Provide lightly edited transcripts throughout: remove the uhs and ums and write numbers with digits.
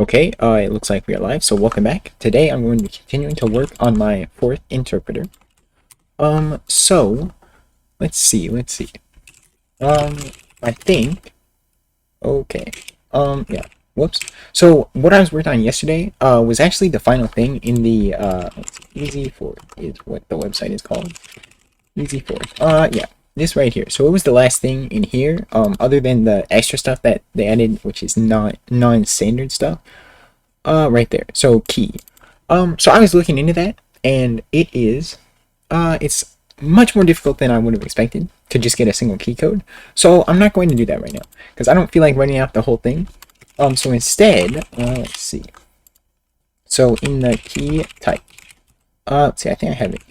Okay, it looks like we are live, so welcome back. Today I'm going to be continuing to work on my fourth interpreter. So, let's see. Um, I think, okay, yeah, whoops. So, what I was working on yesterday, was actually the final thing in the, Easy Fork is what the website is called. Easy Fork. Yeah, this right here. So, it was the last thing in here, other than the extra stuff that they added, which is not non-standard stuff. Right there. So key. So I was looking into that, and it's much more difficult than I would have expected to just get a single key code. So I'm not going to do that right now because I don't feel like writing out the whole thing. So instead, let's see. So in the key type, let's see. I think I have it,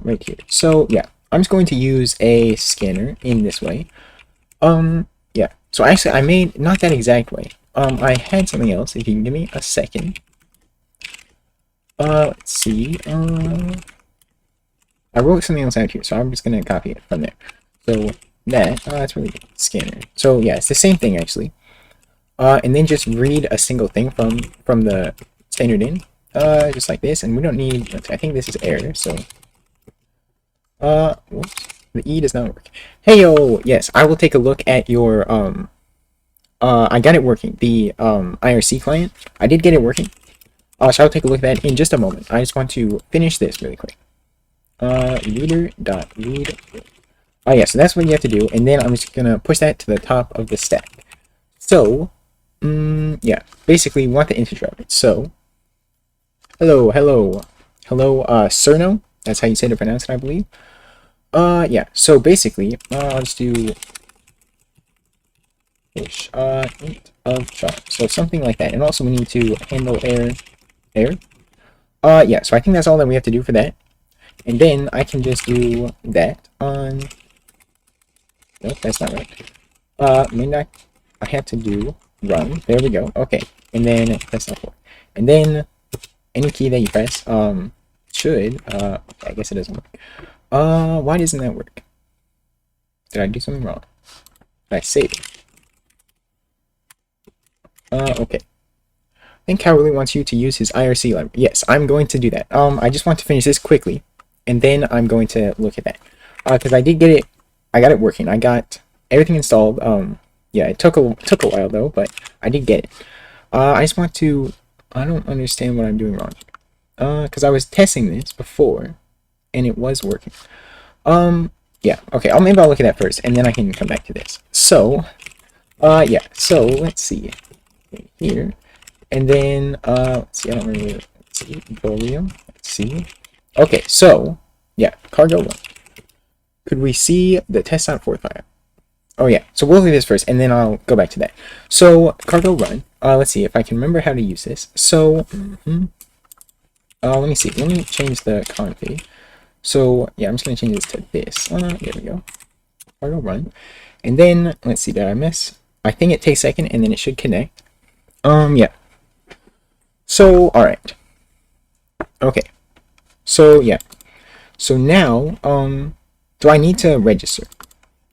right here. So yeah, I'm just going to use a scanner in this way. Yeah. So actually, I made not that exact way. I had something else. If you can give me a second. Let's see. I wrote something else out here, so I'm just gonna copy it from there. So that's really good. Scanner. So yeah, it's the same thing actually. And then just read a single thing from the standard in, just like this. And we don't need. I think this is error. So, whoops, the E does not work. Hey yo, yes, I will take a look at your I got it working. The IRC client, I did get it working. So I'll take a look at that in just a moment. I just want to finish this really quick. Reader.read. Oh yeah, so that's what you have to do, and then I'm just gonna push that to the top of the stack. So, yeah, basically we want the integer of it. So, hello, Cerno. That's how you say to pronounce it, I believe. Yeah. So basically, I'll just do push int of char. So something like that, and also we need to handle error. Yeah, so I think that's all that we have to do for that. And then I can just do that on... Nope, that's not right. Maybe I have to do run. There we go. Okay. And then press F4. And then any key that you press, should, okay, I guess it doesn't work. Why doesn't that work? Did I do something wrong? Did I save it? Okay. I think Cal really wants you to use his IRC library. Yes, I'm going to do that. I just want to finish this quickly, and then I'm going to look at that. Because I did get it, I got it working. I got everything installed. Yeah, it took a while though, but I did get it. I just want to, I don't understand what I'm doing wrong. Because I was testing this before, and it was working. Yeah, okay, maybe I'll look at that first, and then I can come back to this. So, yeah, so let's see. Here. And then, let's see, I don't remember, let's see, volume, let's see. Okay, so, yeah, cargo one. Could we see the test.4 file? Oh yeah, so we'll do this first, and then I'll go back to that. So, cargo run, let's see if I can remember how to use this. So, let me see, let me change the config. So, yeah, I'm just going to change this to this. There we go. Cargo run. And then, let's see, did I miss? I think it takes a second, and then it should connect. Yeah. So, alright. Okay. So, yeah. So now, do I need to register?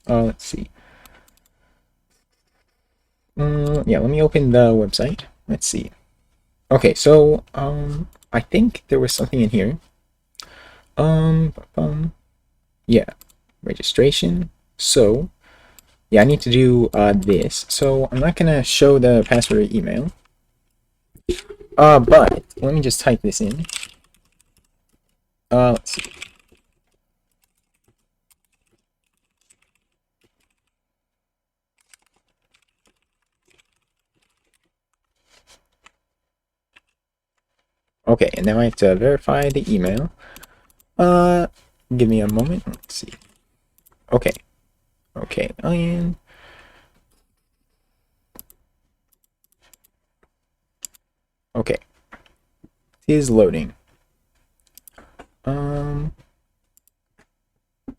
Let's see. Yeah, let me open the website. Let's see. Okay, so, I think there was something in here. Yeah, registration. So, yeah, I need to do, this. So, I'm not gonna show the password or email. But let me just type this in. Let's see. Okay, and now I have to verify the email. Give me a moment. Let's see. Okay. Okay, and okay. It is loading.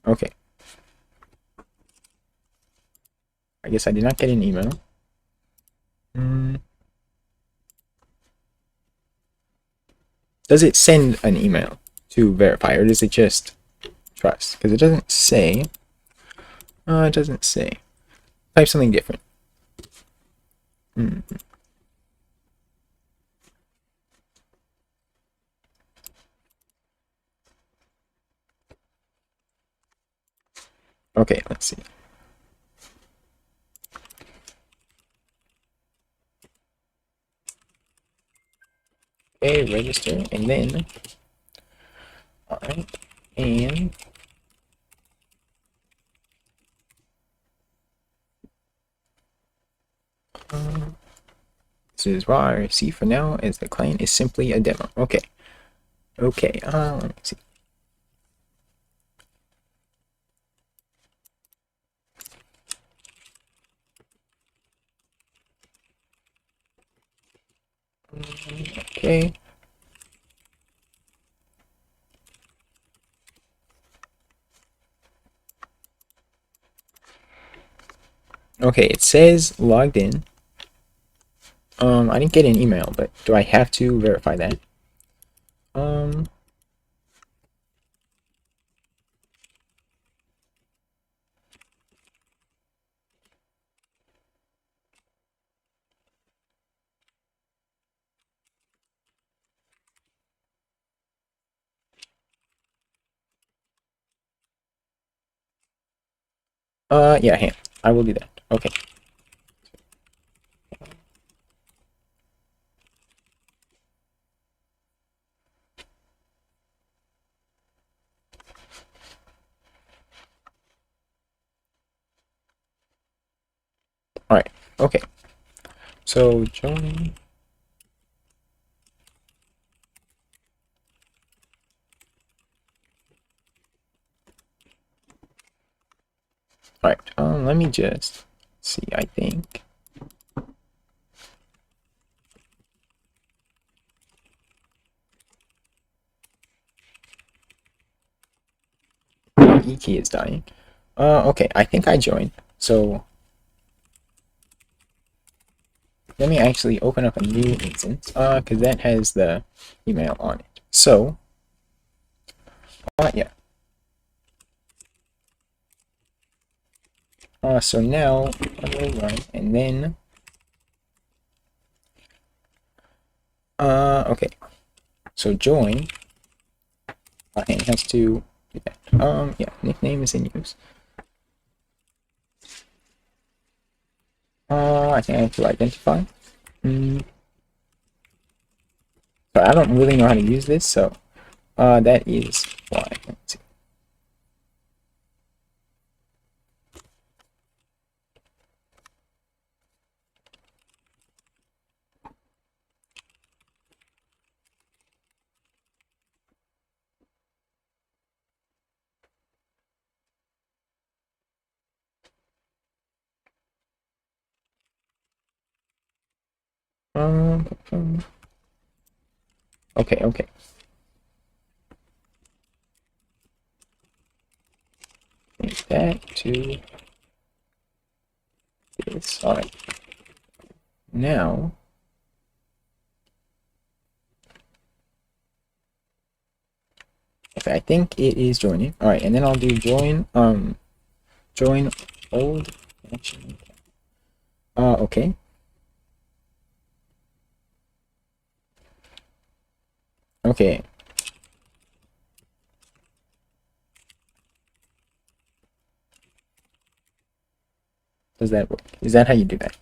Okay. I guess I did not get an email. Does it send an email to verify, or does it just trust? Because it doesn't say. It doesn't say. Type something different. Okay, let's see. Okay, register, and then, all right, and this is what I see for now, as the client is simply a demo. Okay, okay, let me see. Okay. Okay, it says logged in. I didn't get an email, but do I have to verify that? Um, yeah, I will do that. Okay. All right. Okay. So join. All right. Let me just see. I think. E key is dying. Okay. I think I joined. So let me actually open up a new instance. Because that has the email on it. So, yeah. So now I will run, and then. Okay. So join. It has to do that. Yeah. Nickname is in use. I think I have to identify. But I don't really know how to use this, so that is why. Let's see. Okay, okay. Change that to this. All right. Now, okay, I think it is joining. All right, and then I'll do join. Join old connection. Okay. Okay. Does that work? Is that how you do that?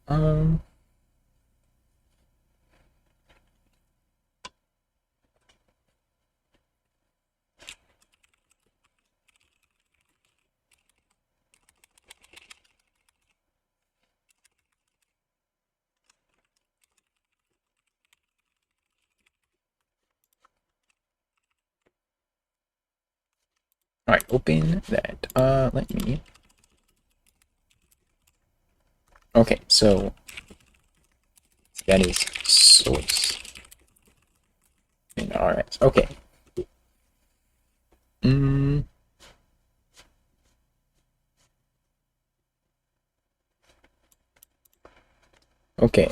Um. All right. Open that. Let me. Okay. So that is source. All right. Okay. Okay.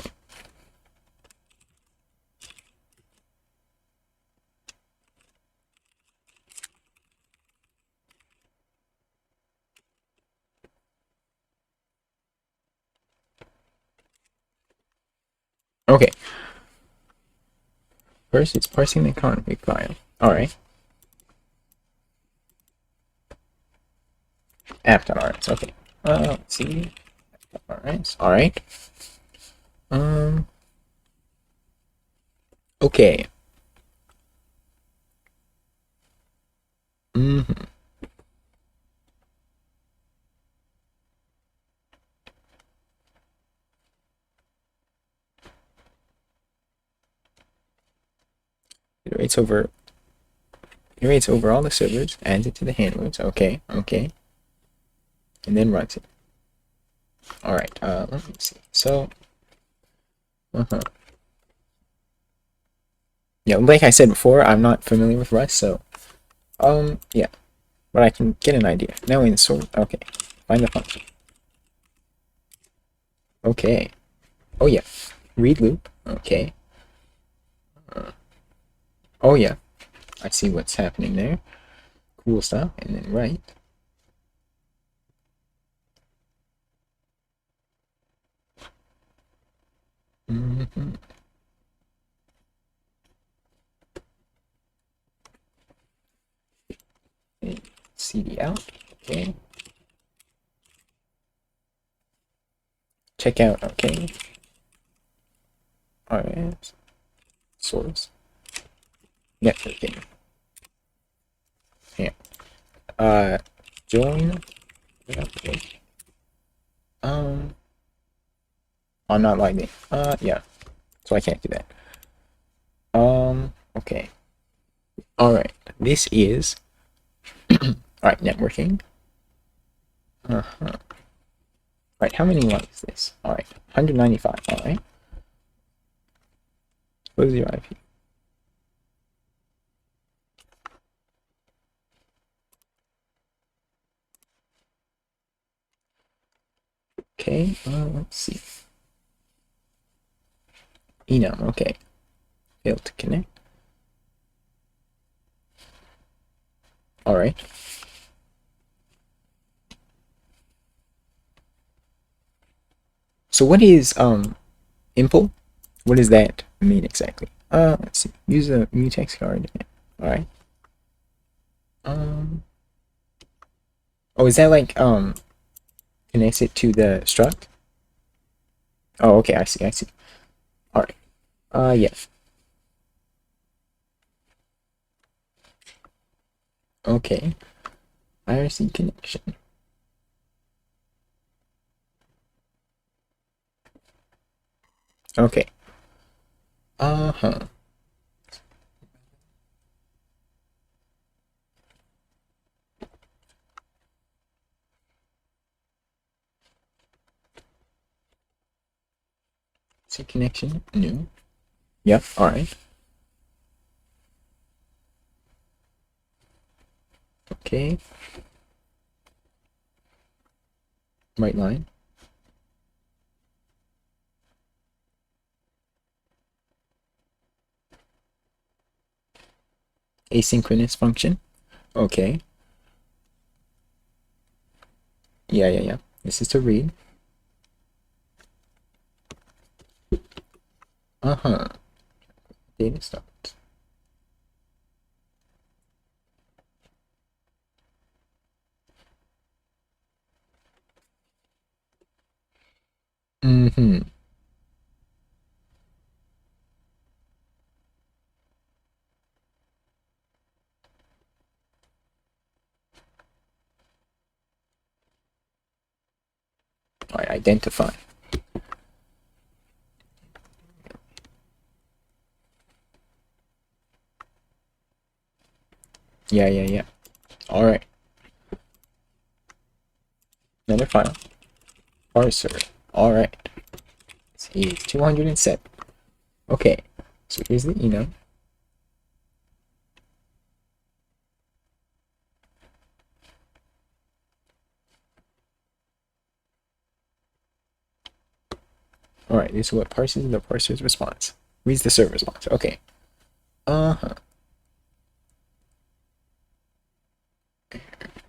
Okay. First, it's parsing the config file. All right. app.rs. Okay. Let's see. Alright. Alright. Okay. Mm-hmm. Iterates over all the servers, adds it to the handlers. Okay, okay. And then runs it. Alright, let me see. So, yeah, like I said before, I'm not familiar with Rust, so, yeah. But I can get an idea. Now in sort, okay. Find the function. Okay. Oh, yeah. Read loop. Okay. Oh, yeah. I see what's happening there. Cool stuff. And then write. Mm-hmm. CD out. Okay. Check out. Okay. Alright. Source. Networking. Yeah. Join. Okay. I'm not logged in. Yeah. So I can't do that. Okay. Alright. This is alright, networking. Right, how many lines is this? Alright, 195, alright. What is your IP? Okay, let's see. Enum, okay. Failed to connect. Alright. So what is impl? What does that mean exactly? Let's see. Use a mutex card. Alright. Oh, is that like connects it to the struct? Oh, okay, I see. Alright. Yeah. Okay. IRC connection. Okay. See connection, new. Yep, alright. Okay. Right line. Asynchronous function. Okay. Yeah. This is to read. Data start. Alright, identify. Yeah. Alright. Another file. Parser. Alright. See, 207. Okay. So here's the enum. Alright, this is what parses the parser's response. Reads the server response. Okay.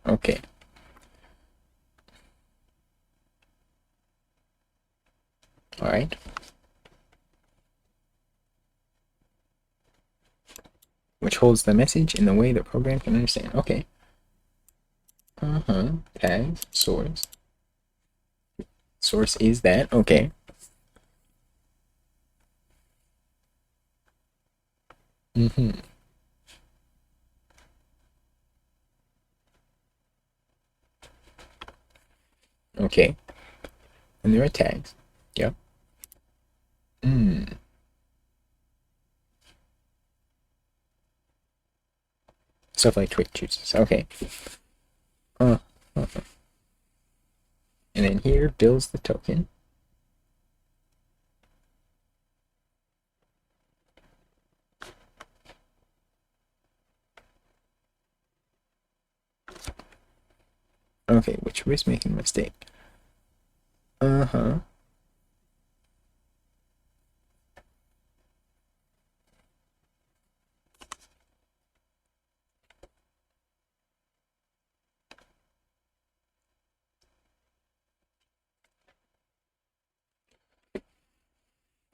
Okay. Alright. Which holds the message in the way the program can understand. Okay. Tag, source. Source is that. Okay. Okay. And there are tags. Yep. Stuff like Twitch chooses. Okay. Uh, uh, and then here builds the token. Okay, which was making a mistake.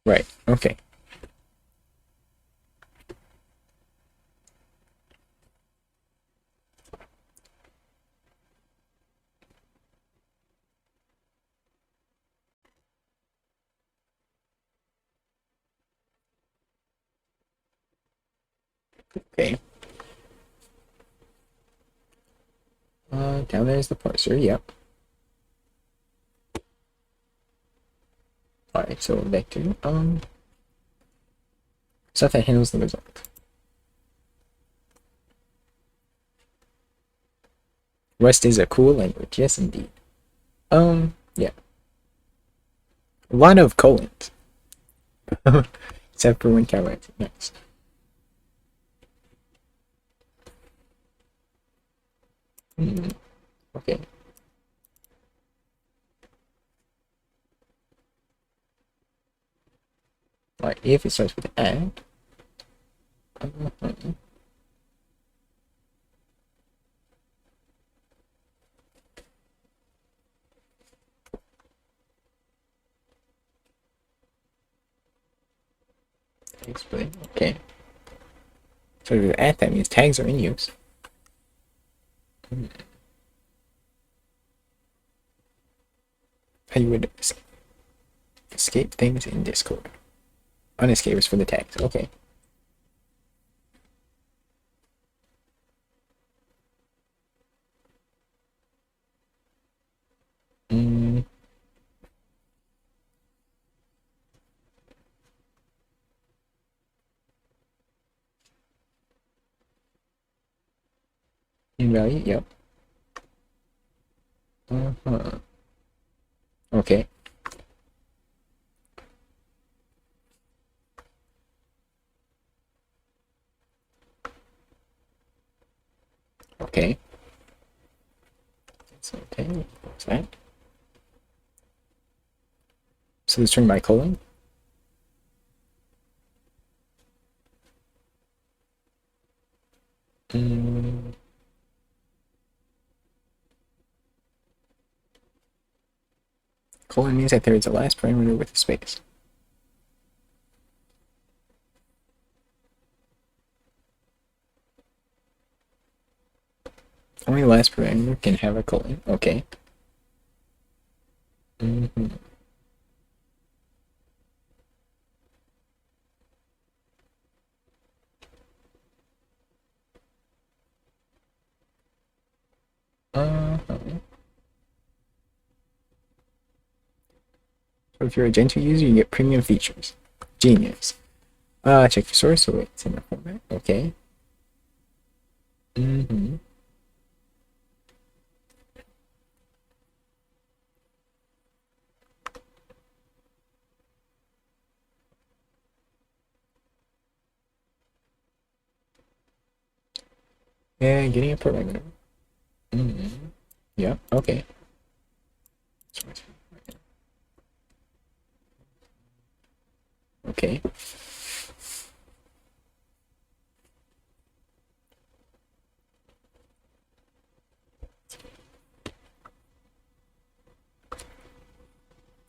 Right. Okay. Okay. Down there is the parser. Yep. Alright, so vector. Stuff that handles the result. Rust is a cool language. Yes, indeed. Yeah. A lot of colons. Except for when Cal writes it next. Okay. Alright, if it starts with add. Display. Okay. So to add that means tags are in use. How you would escape things in Discord. Unescape is for the tags. Okay. In value, yep. Okay. Okay. That's okay. What's that? So the string by colon. Colon means that there is a last parameter with a space. Only the last parameter can have a colon. Okay. So if you're a Gentoo user, you get premium features. Genius. Check your source, so it's in the format. Okay. Yeah, getting a parameter. Yeah, okay. Okay.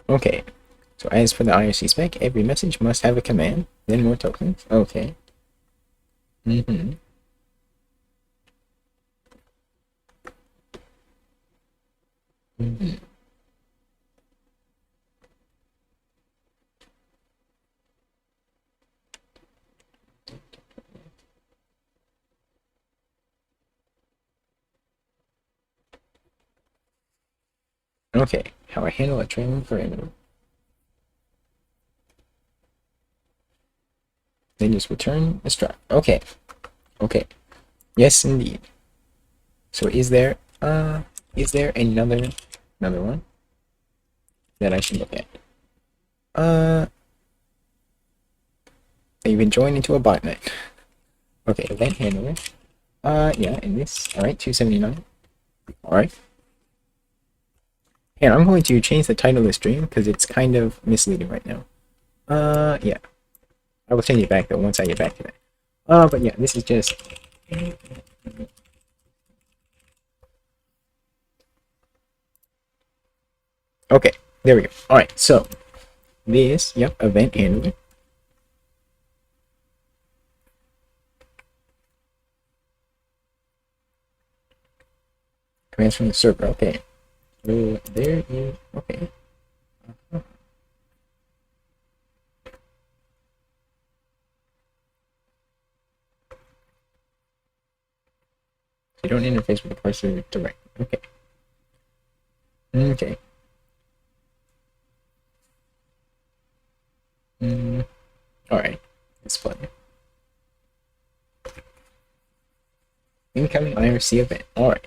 Okay. So as for the IRC spec, every message must have a command, then more tokens. Okay. Mhm. Okay, how I handle a trailing parameter. Then just return a struct. Okay, okay. Yes, indeed. So is there another one that I should look at? Uh, you've been joined into a botnet. Okay, event handler. Yeah, and this. All right, 279. All right. And I'm going to change the title of the stream because it's kind of misleading right now. Yeah. I will change it back though once I get back to that. But yeah, this is just. Okay, there we go. All right, so this, yep, event handler. Commands from the server. Okay. So there you. Okay. You don't interface with the parser directly. Okay. Okay. All right. Display. Incoming IRC event. All right.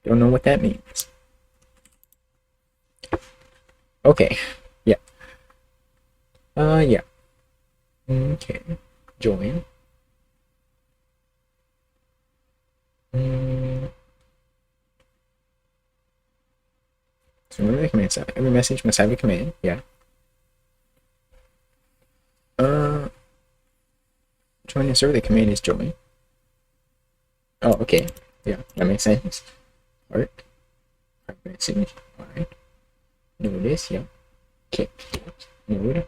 Don't know what that means. Okay. Yeah. Yeah. Okay. Join. So remember the command set. Every message must have a command. Yeah. Uh, join the server. The command is join. Oh, okay. Yeah, that makes sense. Alright. Message. Alright. Notice. Yeah. Okay. Node.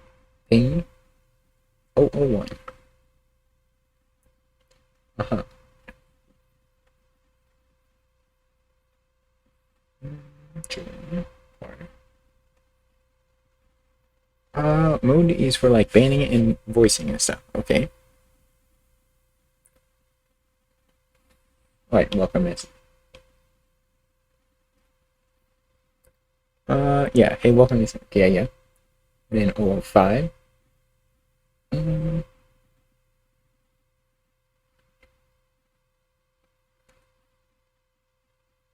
Ping. 001. Uh-huh. Join. Alright. Mode is for like banning it and voicing and stuff. Okay. Alright, welcome message. Yeah. Hey, welcome message. Okay, yeah. Then 005.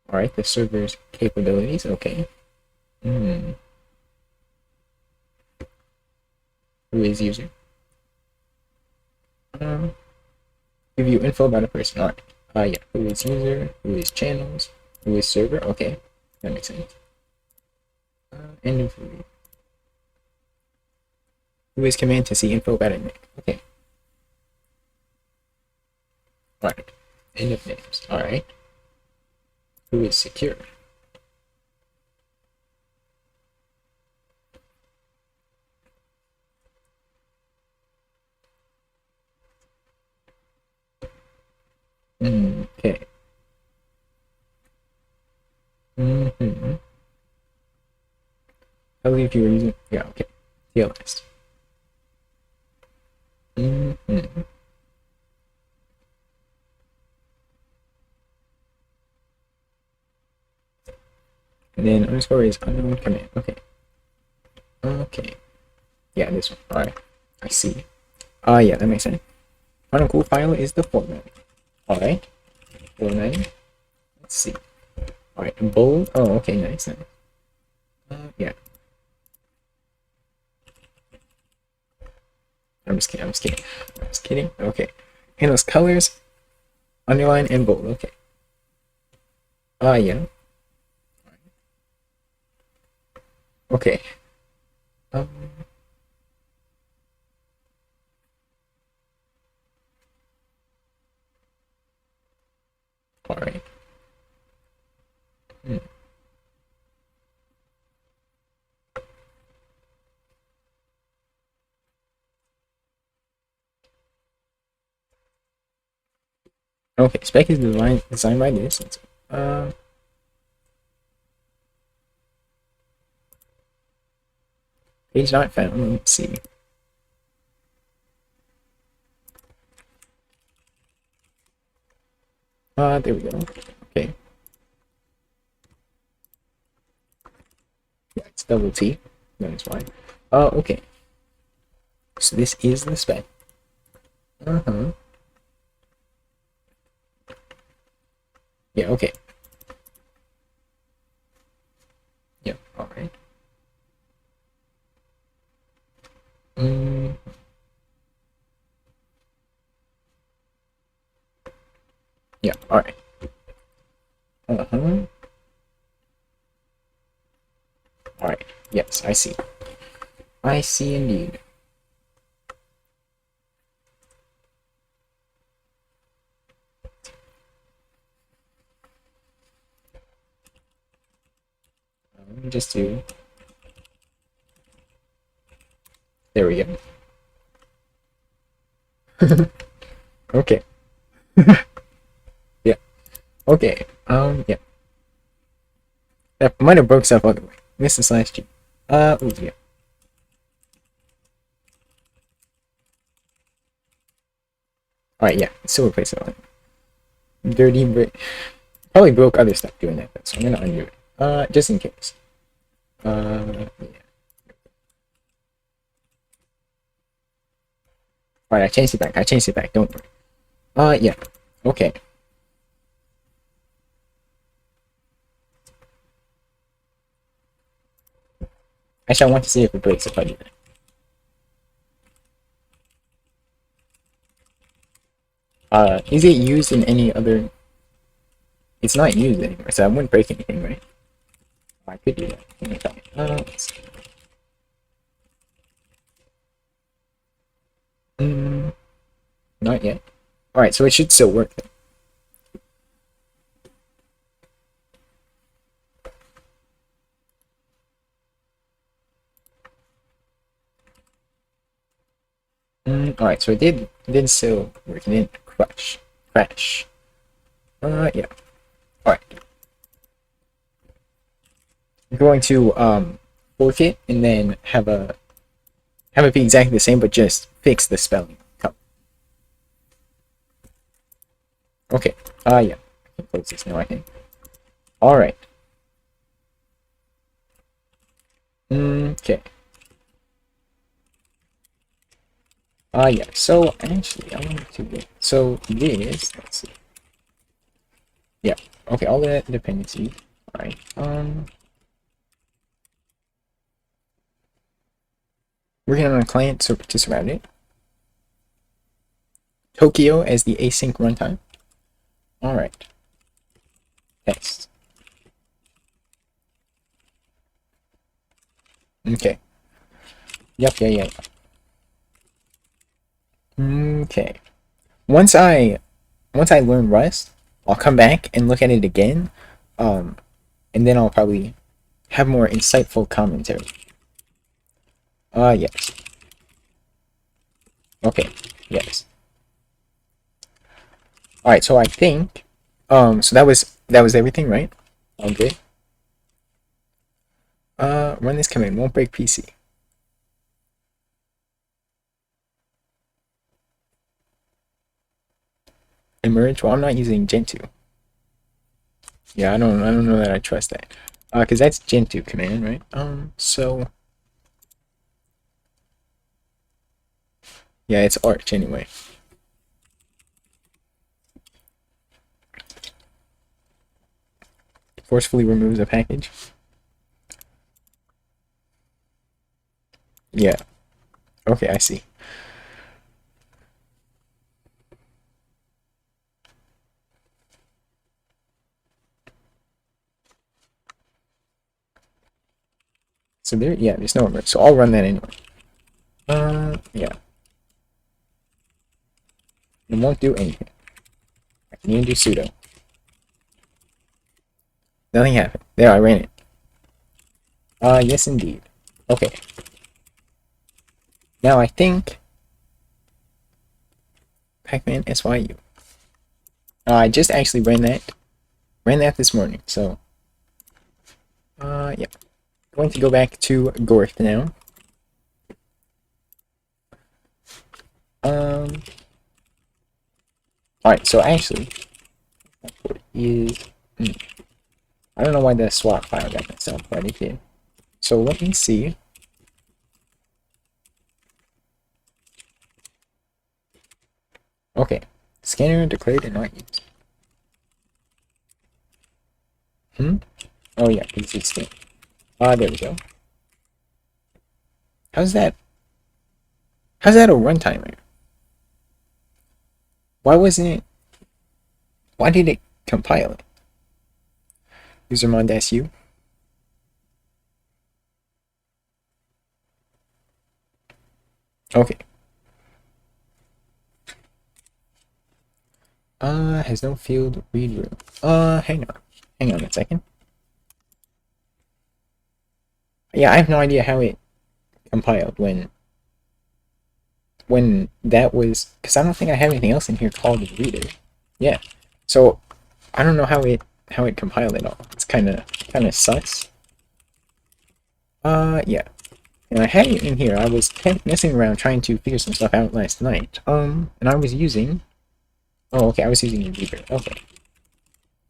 Alright, the server's capabilities. Okay. Who is user? Give you info about a person. Alright. Yeah. Who is user? Who is channels? Who is server? Okay. That makes sense. End of review. Who is command to see info about a nick? Okay. Alright. End of names. Alright. Who is secure? Okay. I believe you were using. Yeah, okay. TLS. And then underscore is unknown command. Okay. Okay. Yeah, this one. Alright. I see. Yeah, that makes sense. Final cool file is the format. Alright. Formatting. Let's see. Alright. Bold. Oh, okay. Nice. Yeah. I'm just kidding. I'm just kidding. I'm just kidding. Okay. Handles colors, underline, and bold. Okay. Yeah. Okay. Um. All right. Okay, spec is designed by this. Uh, Page not found. Let's see. There we go. Okay. Yeah, it's double T. That is why. Okay. So this is the spec. Uh-huh. Yeah, okay. Yep, alright. Mm. Yeah, alright. Uh-huh. Alright. Yes, I see. I see indeed. Just do. There we go. Okay. Yeah. Okay. Yeah. That might have broke stuff other way. Missed this last year. Ooh, yeah. Alright, yeah. Still replace it on. Dirty brick. Probably broke other stuff doing that, though, so I'm gonna undo it. Just in case. Yeah. Alright, I changed it back. I changed it back. Don't worry. Yeah. Okay. Actually, I want to see if it breaks if I do that. Is it used in any other? It's not used anymore, so I wouldn't break anything, right? I could do that. Let me try. Let's see. Not yet. Alright, so it should still work then. Alright, so it did still work. It didn't crash. Crash. Yeah. Alright. I'm going to fork it and then have it be exactly the same, but just fix the spelling. Okay. Yeah. I can close this now, I think. Alright. Okay. Yeah. So actually, I want to get so this. Let's see. Yeah. Okay. All the dependency. All right. Working on a client to surround it. Tokyo as the async runtime. All right. Test. Okay. Yep. Yeah. Okay. Once I learn Rust, I'll come back and look at it again, and then I'll probably have more insightful commentary. Yes. Okay. Yes. All right. So I think, so that was everything, right? All good. Run this command. Won't break PC. Emerge. Well, I'm not using Gentoo. Yeah, I don't know that I trust that. Because that's Gentoo command, right? So yeah, it's Arch anyway. Forcefully removes a package. Yeah. Okay, I see. So there, yeah, there's no emerge. So I'll run that anyway. Yeah. It won't do anything. I can even do sudo. Nothing happened. There, I ran it. Yes indeed. Okay. Now I think Pacman SYU. I just actually ran that this morning. So, yeah, going to go back to Gorth now. Alright, so actually, is I don't know why the swap file got messed up, but it did. So let me see. Okay, scanner declared and not used. Oh yeah, PC scan. There we go. How's that? How's that a runtime error? Why wasn't it? Why did it compile it? Usermod -u. Okay. Has no field read room. Hang on a second. Yeah, I have no idea how it compiled when that was, because I don't think I have anything else in here called reader. Yeah, so I don't know how it compiled it all. It's kind of sus. Yeah, and I had it in here. I was messing around trying to figure some stuff out last night. And I was using. Oh, okay, I was using a reader. Okay.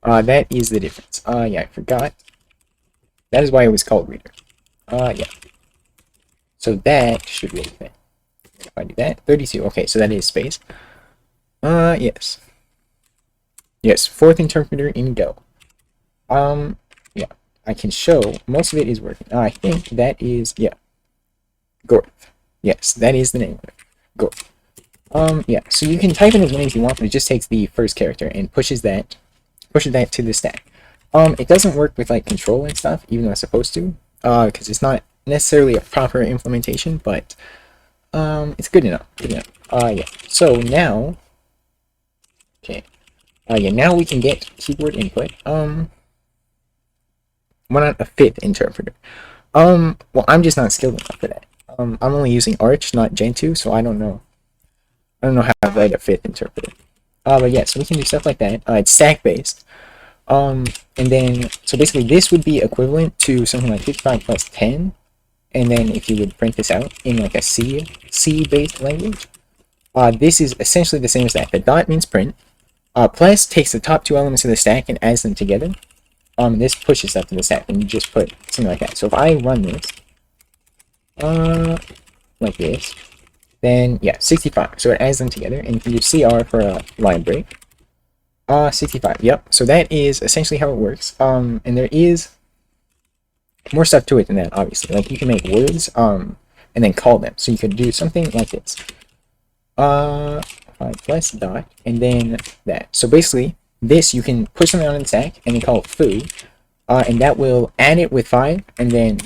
That is the difference. Yeah, I forgot. That is why it was called reader. Yeah. So that should be okay. If I do that, 32. Okay, so that is space. Yes. Yes, fourth interpreter in Go. Yeah, I can show most of it is working. I think that is, yeah, Gorth. Yes, that is the name of it. Gorth. Yeah, so you can type in as many as you want, but it just takes the first character and pushes that to the stack. It doesn't work with like control and stuff, even though it's supposed to, because it's not necessarily a proper implementation, but it's good enough. Good enough. Yeah. So now, okay. Yeah. Now we can get keyboard input. Why not a fifth interpreter? Well, I'm just not skilled enough for that. I'm only using Arch, not Gentoo, so I don't know. I don't know how to write a fifth interpreter. But yeah, so we can do stuff like that. It's stack based. And then, so basically this would be equivalent to something like 55 plus 10. And then if you would print this out in like a C-based language, this is essentially the same as that. The dot means print. Plus takes the top two elements of the stack and adds them together. This pushes stuff to the stack, and you just put something like that. So if I run this, like this, then yeah, 65. So it adds them together, and you can do CR for a line break. 65. Yep. So that is essentially how it works. And there is more stuff to it than that, obviously. Like you can make words, and then call them. So you could do something like this. 5 plus dot, and then that. So basically, this you can push something on the stack, and then call it foo, and that will add it with 5, and then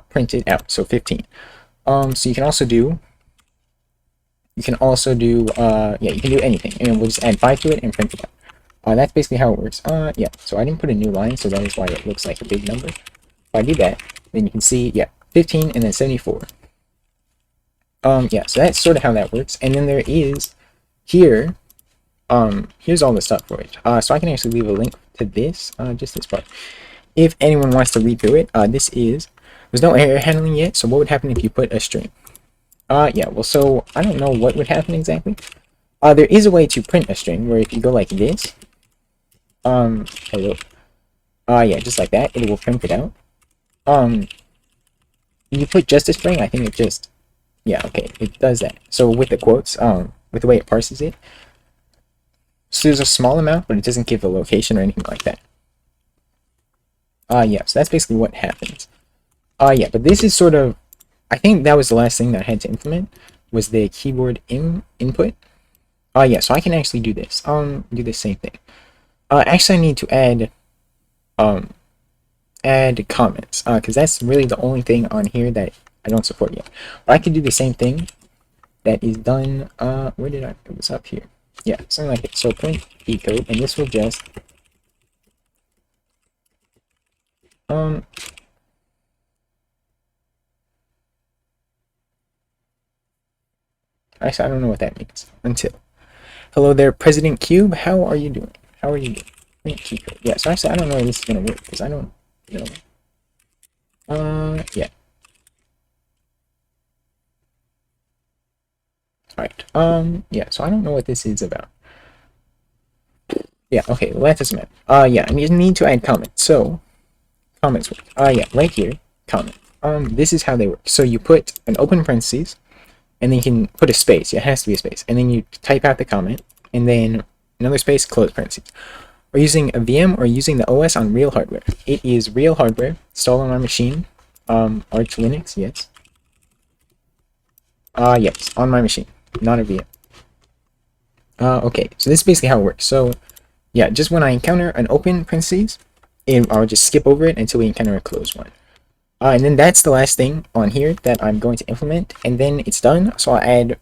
print it out. So 15. So you can also do. Yeah, you can do anything, and we'll just add 5 to it and print it out. That's basically how it works. Yeah. So I didn't put a new line, so that is why it looks like a big number. If I do that, then you can see, yeah, 15 and then 74. Yeah, so that's sort of how that works. And then there is here, here's all the stuff for it. So I can actually leave a link to this, just this part. If anyone wants to read through it, there's no error handling yet, so what would happen if you put a string? Yeah, well, so I don't know what would happen exactly. There is a way to print a string where if you go like this, hello. Yeah, just like that, it will print it out. You put just a string, I think it just, yeah, okay, it does that. So with the quotes, with the way it parses it, so there's a small amount, but it doesn't give a location or anything like that. Yeah, so that's basically what happens. Yeah, but this is sort of, I think that was the last thing that I had to implement, was the keyboard input. Yeah, so I can actually do this. Do the same thing. Actually, I need to add comments, because that's really the only thing on here that I don't support yet. But I can do the same thing that is done, where did I, it was up here. Yeah, something like it. So print decode, and this will just, actually, I don't know what that means, until. Hello there, President Cube. How are you doing? How are you doing? Yeah, so actually, I don't know if this is gonna work because I don't know. Yeah. Alright. Yeah, so I don't know what this is about. Yeah, okay, well, that doesn't matter. Yeah, and you need to add comments. So, comments work. Yeah, right here, comment. This is how they work. So you put an open parentheses, and then you can put a space. It has to be a space. And then you type out the comment, and then another space, close parentheses. We're using a VM or using the OS on real hardware. It is real hardware, installed on our machine. Arch Linux, yes. Yes, on my machine, not a VM. Okay, so this is basically how it works. So, yeah, just when I encounter an open parentheses, I'll just skip over it until we encounter a closed one. And then that's the last thing on here that I'm going to implement, and then it's done. So I'll add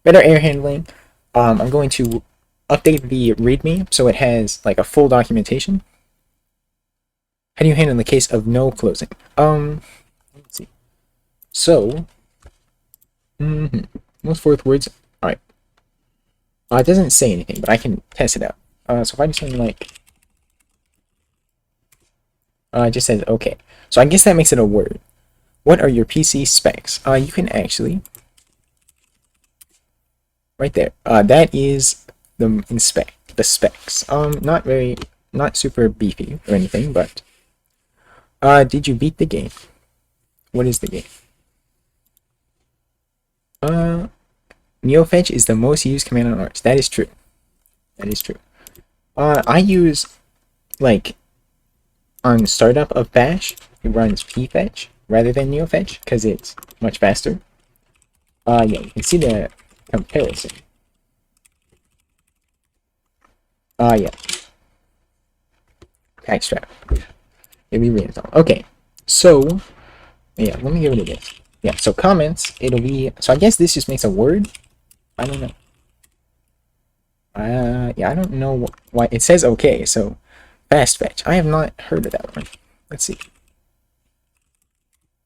better error handling. I'm going to update the README so it has like a full documentation. How do you handle the case of no closing? Let's see. So, most fourth words. All right. It doesn't say anything, but I can test it out. So if I do something like, it just says okay. So I guess that makes it a word. What are your PC specs? You can actually, right there. That is the specs. Not super beefy or anything, but did you beat the game? What is the game? Neofetch is the most used command on Arch. That is true. That is true. I use, like, on startup of Bash, it runs pfetch rather than neofetch because it's much faster. Yeah, you can see the comparison. Yeah. Packstrap. It'll be reinstalled. Okay, so, yeah, let me get rid of this. Yeah, so comments, it'll be, so I guess this just makes a word. I don't know. Yeah, I don't know why it says okay, so fast fetch. I have not heard of that one. Let's see.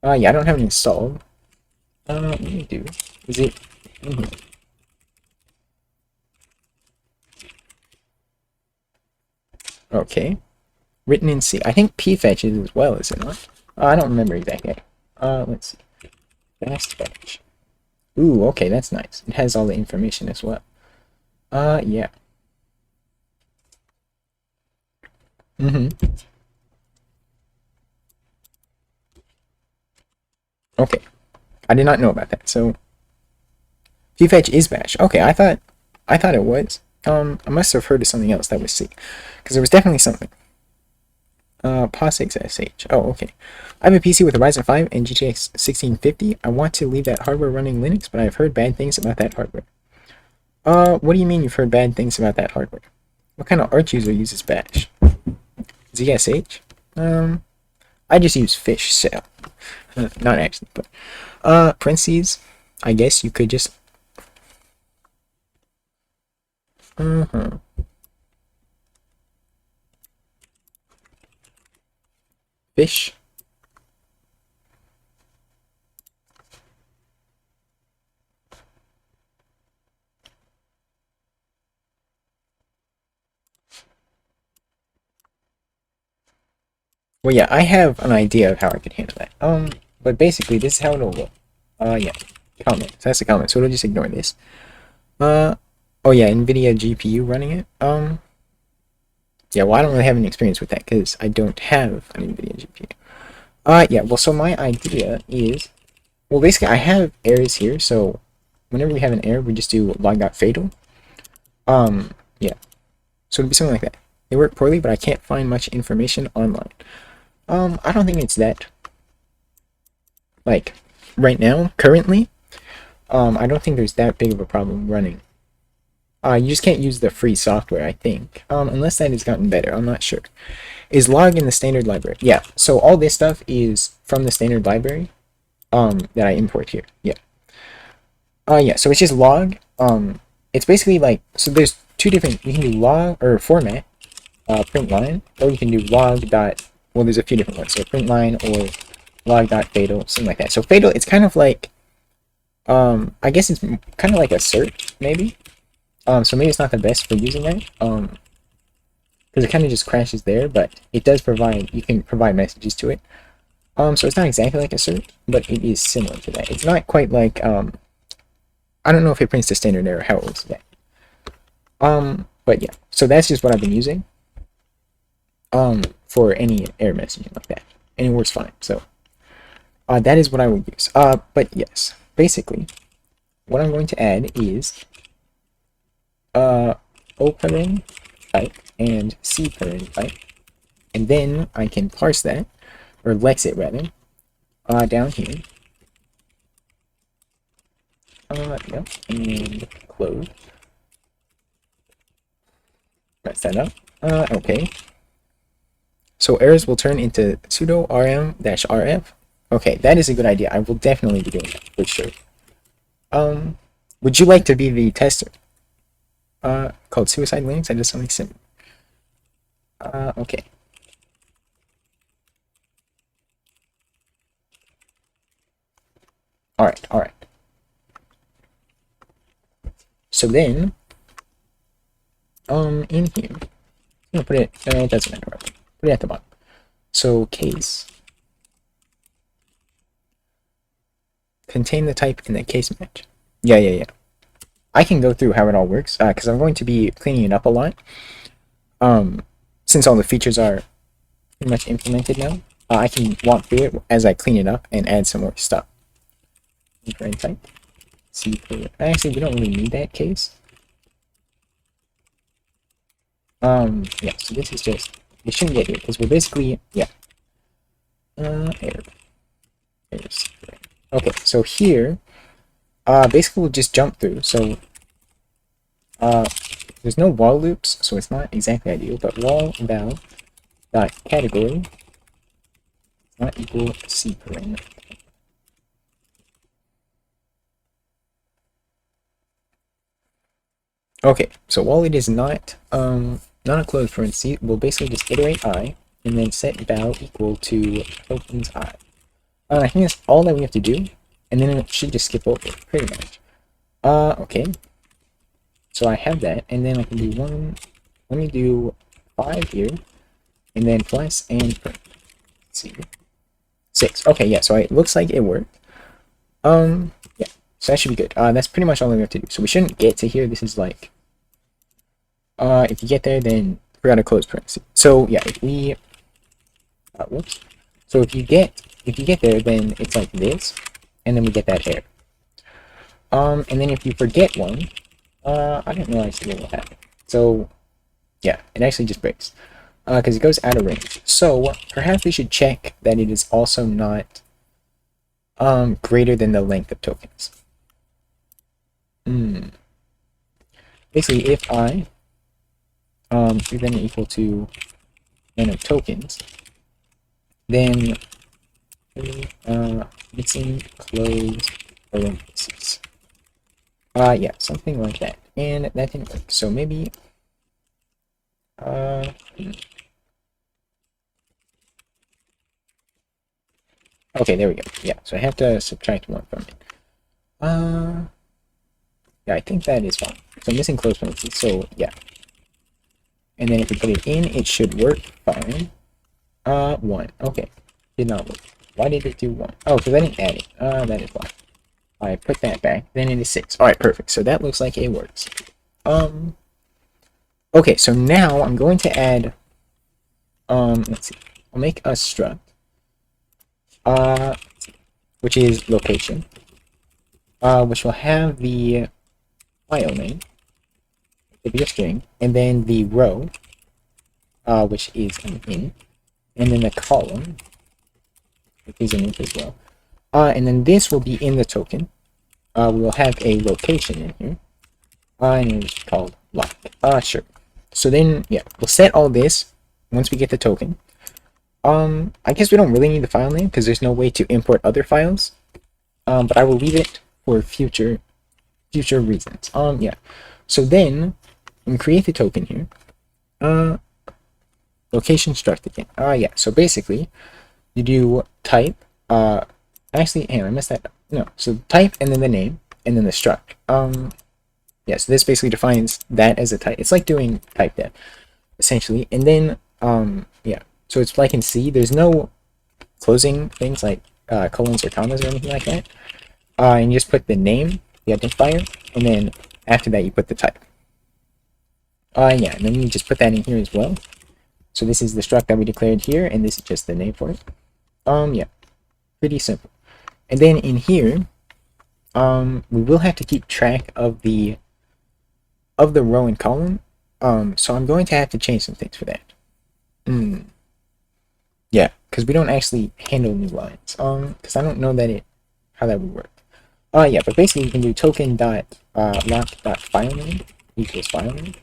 Yeah, I don't have it installed. Let me do. Is it? Okay. Written in C. I think pfetch is as well, is it not? I don't remember exactly. Let's see. Fast fetch. Ooh, okay, that's nice. It has all the information as well. Yeah. Okay. I did not know about that. So pfetch is bash. Okay, I thought it was. I must have heard of something else that was C. Because there was definitely something. POSIX SH. Oh, okay. I have a PC with a Ryzen 5 and GTX 1650. I want to leave that hardware running Linux, but I've heard bad things about that hardware. What do you mean you've heard bad things about that hardware? What kind of Arch user uses bash? ZSH? I just use fish, so not actually, but parentheses. I guess you could just fish. Well, yeah, I have an idea of how I could handle that. But basically, this is how it'll look. Yeah, comment. So that's a comment. So it'll just ignore this. Oh yeah, NVIDIA GPU running it. Yeah, well, I don't really have any experience with that because I don't have an NVIDIA GPU. Yeah, well, so my idea is, well, basically, I have errors here. So whenever we have an error, we just do log.fatal. Yeah. So it'll be something like that. They work poorly, but I can't find much information online. I don't think it's that, like, right now, currently, I don't think there's that big of a problem running. You just can't use the free software, I think, unless that has gotten better, I'm not sure. Is log in the standard library? Yeah, so all this stuff is from the standard library, that I import here, yeah. Yeah, so it's just log, it's basically like, so there's two different, you can do log, or format, print line, or you can do log dot, well, there's a few different ones, so print line or log.fatal, something like that. So fatal, it's kind of like, I guess it's kind of like assert, maybe. So maybe it's not the best for using that. Because it kind of just crashes there, but it does provide, you can provide messages to it. So it's not exactly like assert, but it is similar to that. It's not quite like, I don't know if it prints the standard error, how it works that. But yeah, so that's just what I've been using, for any error messaging like that, and it works fine. So, that is what I would use. But yes, basically, what I'm going to add is, oparen type and cparen type, and then I can parse that, or lex it rather, down here. Yep, and close. Mess that up. Okay. So errors will turn into sudo rm-rf. Okay, that is a good idea. I will definitely be doing that for sure. Would you like to be the tester? Called Suicide Linux. I did something similar. Okay. All right. So then, in here, I'm gonna put it. No, it doesn't matter. Put it at the bottom. So case contain the type in the case match. Yeah. I can go through how it all works because I'm going to be cleaning it up a lot. Since all the features are pretty much implemented now, I can walk through it as I clean it up and add some more stuff. Type. Actually, we don't really need that case. Yeah, so this is just, we shouldn't get here, because we're basically, yeah. Error. Okay, so here, basically we'll just jump through, so, there's no while loops, so it's not exactly ideal, but while val dot category not equal cparen. Okay, so while it is not a closed parenthesis, we'll basically just iterate I, and then set val equal to tokens I. I think that's all that we have to do, and then it should just skip over it, pretty much. Okay. So I have that, and then I can do one, let me do 5 here, and then plus, and let's see, 6. Okay, yeah, so it looks like it worked. Yeah, so that should be good. That's pretty much all we have to do. So we shouldn't get to here. This is like, if you get there, then forgot to close parentheses. So yeah, if we, whoops. So if you get there, then it's like this, and then we get that error. And then if you forget one, I didn't realize what will happen. So yeah, it actually just breaks, because it goes out of range. So perhaps we should check that it is also not greater than the length of tokens. Basically, if I is then equal to n of tokens, then missing close parentheses. Yeah, something like that. And that didn't work. So maybe okay, there we go. Yeah, so I have to subtract 1 from it. Yeah, I think that is fine. So missing close parentheses, so yeah. And then if we put it in, it should work fine. 1. Okay. Did not work. Why did it do 1? Oh, because I didn't add it. That is why. I put that back. Then it is 6. Alright, perfect. So that looks like it works. Okay, so now I'm going to add, let's see. I'll make a struct, which is location, which will have the file name, it'll be a string, and then the row, which is an int, and then the column, which is an int as well. And then this will be in the token. We will have a location in here, and it's called lock. Sure. So then, yeah, we'll set all this once we get the token. I guess we don't really need the file name because there's no way to import other files. But I will leave it for future reasons. Yeah. So then, we create the token here. Location struct again. Yeah. So basically, you do type. Actually, hang on, I messed that up. No. So type and then the name and then the struct. Yeah, so this basically defines that as a type. It's like doing type def, essentially. And then, yeah, so it's like in C, there's no closing things like colons or commas or anything like that. And you just put the name, the identifier, and then after that you put the type. Yeah, and then you just put that in here as well. So this is the struct that we declared here, and this is just the name for it. Yeah, pretty simple. And then in here, we will have to keep track of the row and column. So I'm going to have to change some things for that. Yeah, because we don't actually handle new lines. Because I don't know how that would work. Yeah, but basically you can do token dot lock dot file name equals file name,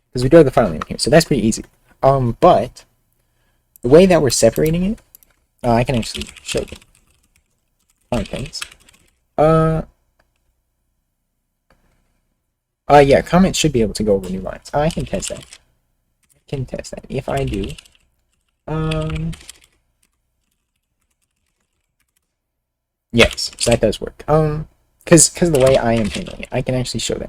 because we do have the file name here, so that's pretty easy. But the way that we're separating it, I can actually show you. Things. Yeah, comments should be able to go over new lines. I can test that. If I do, yes, so that does work. Because the way I am handling it, I can actually show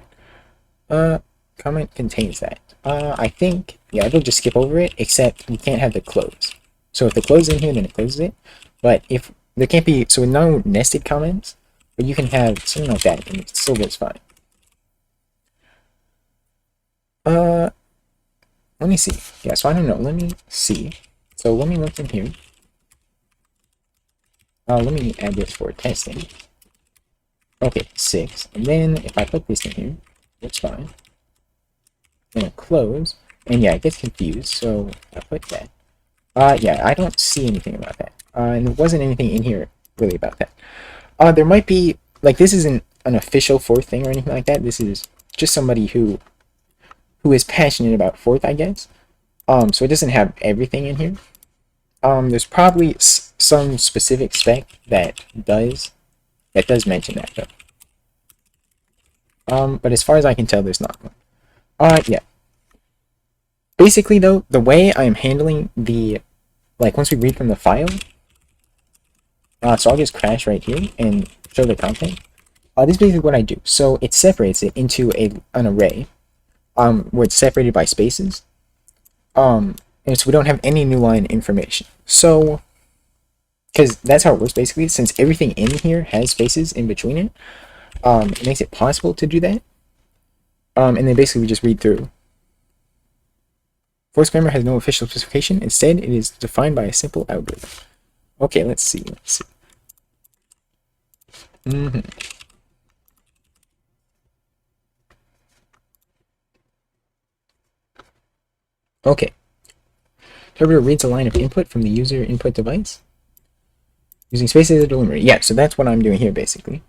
that. Comment contains that. I think, yeah, it'll just skip over it, except we can't have the close. So if the close is in here, then it closes it. But if there can't be, so no nested comments, but you can have something like that, and it still goes fine. Let me see. Yeah, so I don't know. Let me see. So let me look in here. Let me add this for testing. Okay, 6. And then if I put this in here, that's fine. I'm gonna close. And yeah, it gets confused, so I put that. Yeah, I don't see anything about that. And there wasn't anything in here really about that. There might be, like, this isn't an official fourth thing or anything like that. This is just somebody who is passionate about fourth, I guess. So it doesn't have everything in here. There's probably some specific spec that does mention that though. But as far as I can tell, there's not one. Yeah. Basically though, the way I am handling the, like, once we read from the file, so I'll just crash right here and show the content. This is basically what I do. So it separates it into an array, where it's separated by spaces. And so we don't have any new line information. So, because that's how it works basically, since everything in here has spaces in between it, it makes it possible to do that. And then basically we just read through. Force grammar has no official specification. Instead, it is defined by a simple algorithm. Okay, let's see. Okay. Interpreter reads a line of input from the user input device using spaces as a delimiter. Yeah, so that's what I'm doing here basically.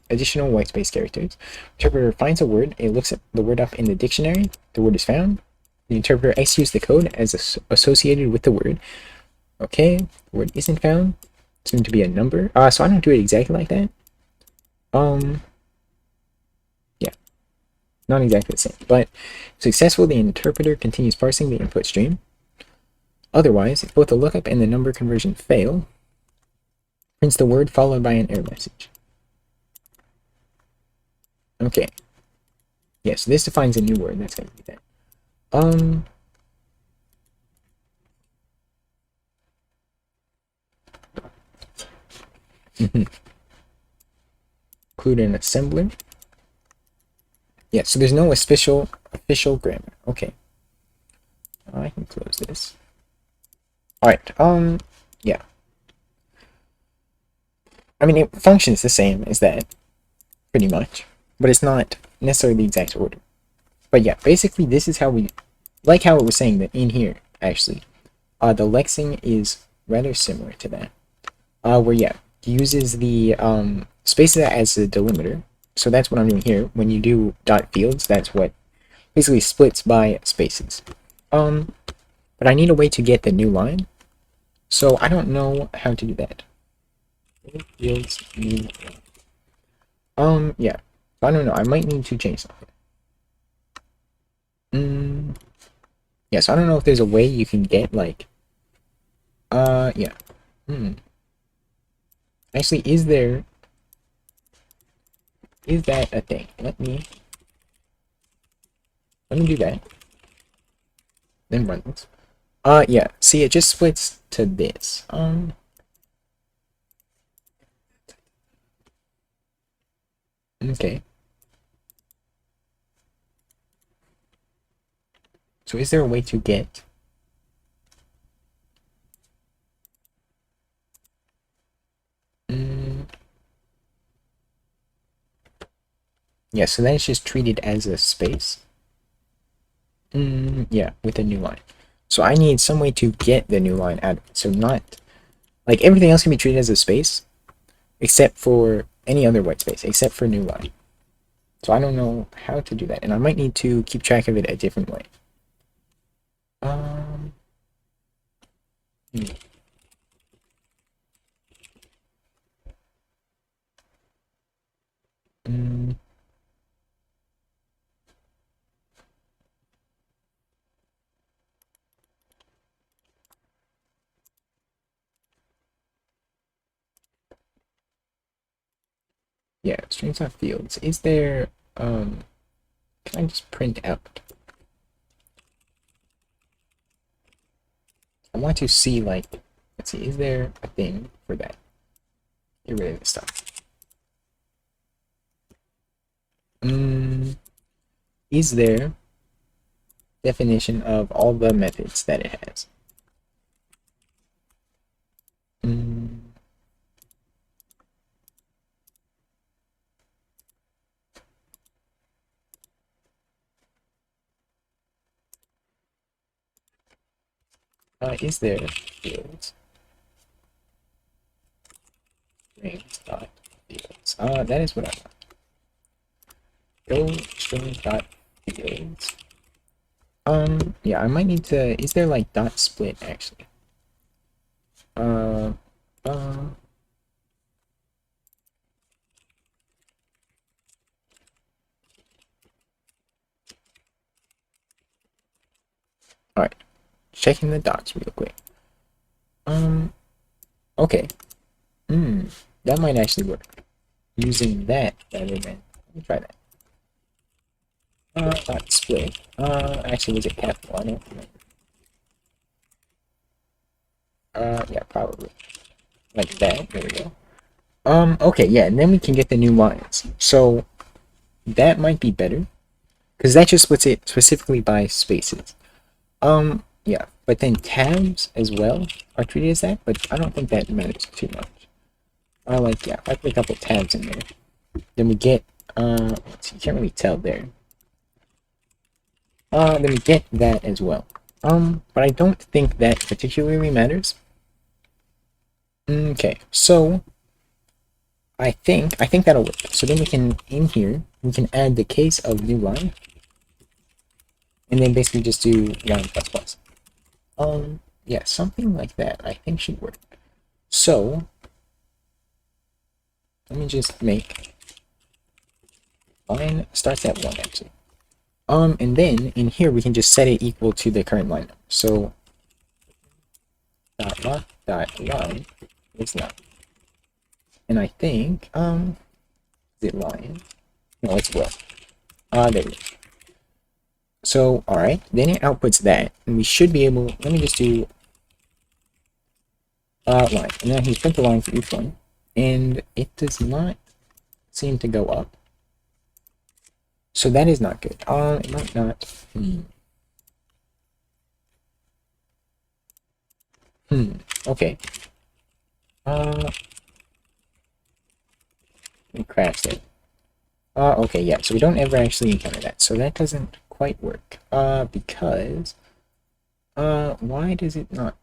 Additional white space characters. Interpreter finds a word. It looks at the word up in the dictionary. The word is found. The interpreter executes the code as associated with the word. Okay, the word isn't found. It's going to be a number. So I don't do it exactly like that. Yeah, not exactly the same. But successful, the interpreter continues parsing the input stream. Otherwise, if both the lookup and the number conversion fail, prints the word followed by an error message. Okay. Yeah, so this defines a new word. That's going to be that. Include an assembler. Yeah, so there's no official grammar. Okay. I can close this. Alright, yeah. I mean, it functions the same as that, pretty much. But it's not necessarily the exact order. But yeah, basically this is how we, like how it was saying that in here, actually, the lexing is rather similar to that. Where, yeah, it uses the spaces as a delimiter. So that's what I'm doing here. When you do dot fields, that's what basically splits by spaces. But I need a way to get the new line. So I don't know how to do that. Fields new line. Yeah. I don't know. I might need to change something. Yeah, so I don't know if there's a way you can get, like, yeah. Actually, is that a thing? Let me let me do that. Then run this. Yeah. See, it just splits to this. Okay. So is there a way to get? Yeah, so then it's just treated as a space. Yeah, with a new line. So I need some way to get the new line out of it. So not like everything else can be treated as a space, except for any other white space, except for new line. So I don't know how to do that, and I might need to keep track of it a different way. Hmm. Mm, yeah, strings on fields. Is there can I just print out? I want to see like let's see, is there a thing for that? Get rid of this stuff. Is there definition of all the methods that it has? Is there fields? Strings dot fields. That is what I want. Go strings dot fields. Yeah, I might need to. Is there like dot split actually? Uh, uh. All right, checking the dots real quick. Okay. That might actually work. Using that rather than let me try that. Dot split. Actually, was it capital? I don't remember. Yeah, probably like that. There we go. Okay, yeah, and then we can get the new lines. So that might be better because that just splits it specifically by spaces. Yeah, but then tabs as well are treated as that, but I don't think that matters too much. Like, yeah, if I put a couple tabs in there, then we get, you can't really tell there. Then we get that as well. But I don't think that particularly matters. Okay, so I think that'll work. So then we can, in here, we can add the case of new line, and then basically just do line plus plus. Yeah, something like that I think should work. So let me just make line starts at 1 actually. And then in here we can just set it equal to the current line number. So dot line is not. And I think is it line? No, it's will. There we go. So alright, then it outputs that, and we should be able, let me just do line. And then he's print the line for each one. And it does not seem to go up. So that is not good. It might not. Okay. We crashed it. Okay, yeah, so we don't ever actually encounter that. So that doesn't quite work. Because why does it not?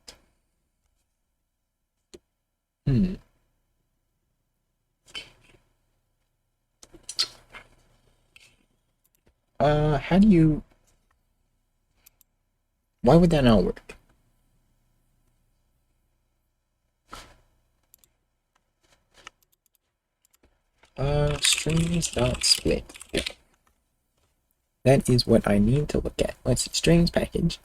How do you... Why would that not work? Strings dot split. Yeah. That is what I need to look at. Let's see, strings package.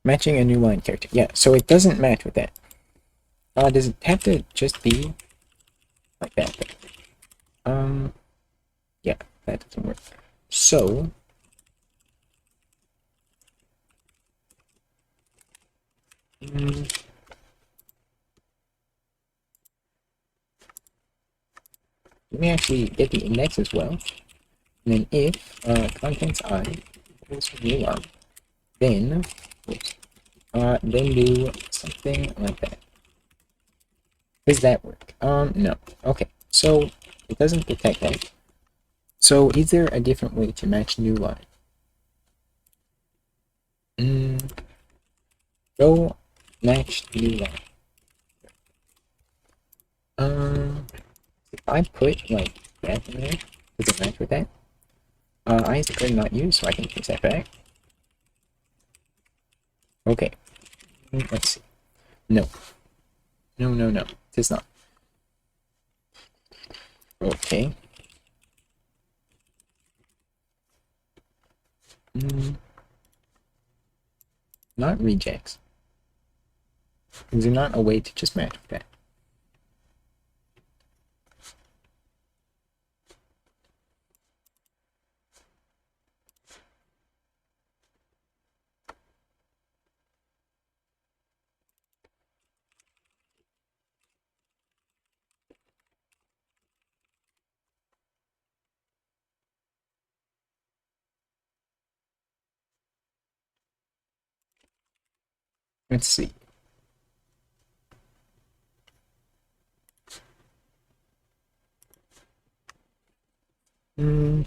Matching a new line character. Yeah, so it doesn't match with that. Does it have to just be like that? Yeah, that doesn't work. So, mm, let me actually get the index as well. And then if contents I equals new one, then oops, then do something like that. Does that work? No. Okay, so it doesn't detect that. So is there a different way to match new line? Go match new line. If I put like that in there, does it match with that? I have to put not used, so I can fix that back. Okay. Let's see. No. No, no, no. It does not. Okay. Not rejects. Is there not a way to just match with that? Let's see. Hmm.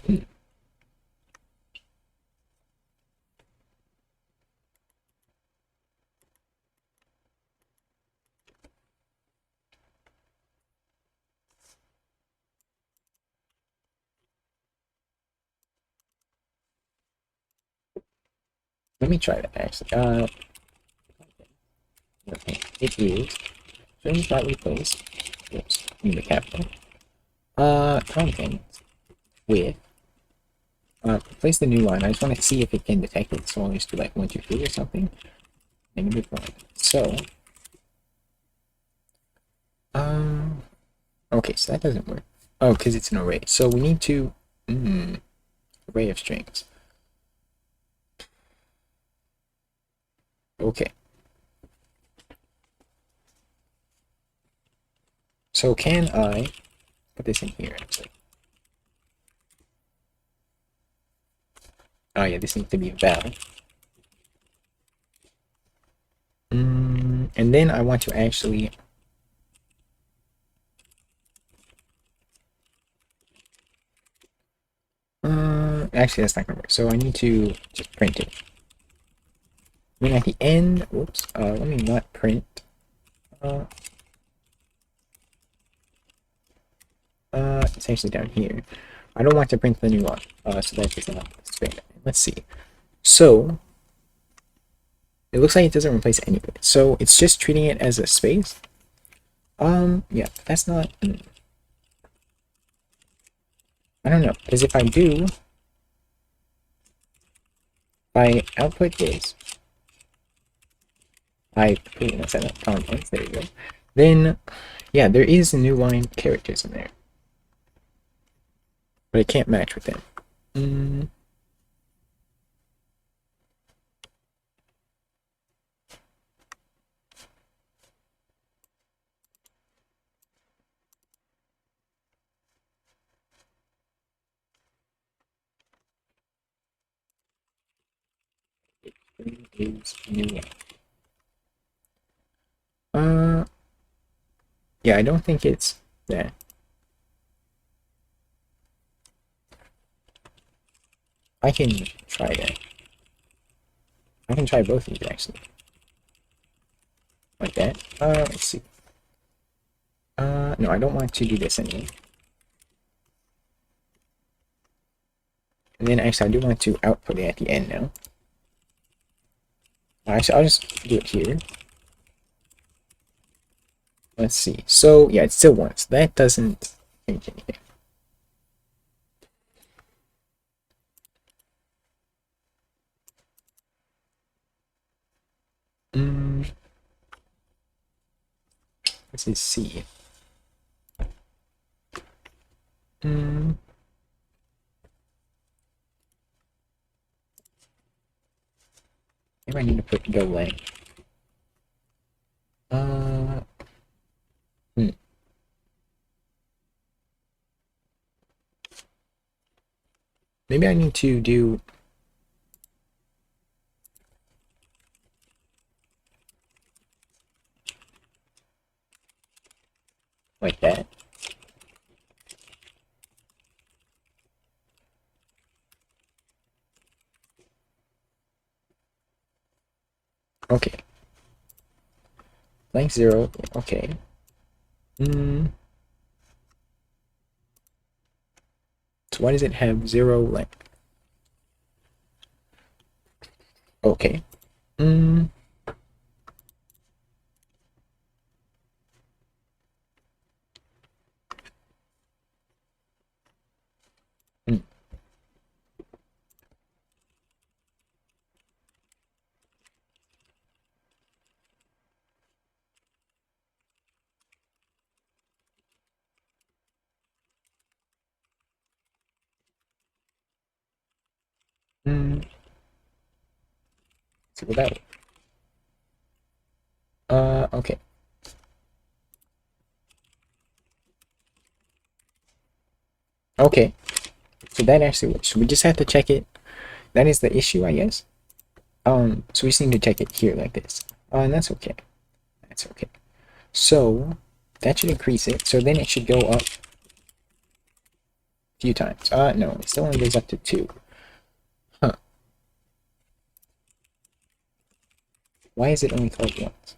Let me try that actually. Okay. It is string dot replace. Oops, in the capital. Content with replace the new line. I just want to see if it can detect it. So I'll just do like 1, 2, 3 or something. -1. So okay, so that doesn't work. Oh, because it's an array. So we need to array of strings. Okay. So can I put this in here actually? Oh yeah, this needs to be a val. And then I want to actually actually that's not gonna work. So I need to just print it. I mean at the end, whoops, let me not print. It's actually down here. I don't want to print the new one, so that does not expand. Let's see. So it looks like it doesn't replace anything. So it's just treating it as a space. Yeah, that's not. I don't know, because if I do, if I output this, I put in a set of contents. There you go. Then, yeah, there is a new line characters in there, but it can't match with them. Is new line. Yeah, I don't think it's that. I can try that. I can try both of these actually. Like that. Let's see. No, I don't want to do this anymore. And then actually, I do want to output it at the end now. Actually, I'll just do it here. Let's see. So, yeah, it still works. That doesn't change anything. This is C. Mm. Maybe I need to put go length. Uh, hmm. Maybe I need to do like that. Okay. Length 0. Okay. Mm. So why does it have 0 length? Okay. Mm. Mm. Mm. So that. Okay. Okay. So that actually works. So we just have to check it. That is the issue, I guess. So we just need to check it here like this. And that's okay. That's okay. So that should increase it. So then it should go up a few times. No, it still only goes up to 2. Huh. Why is it only called once?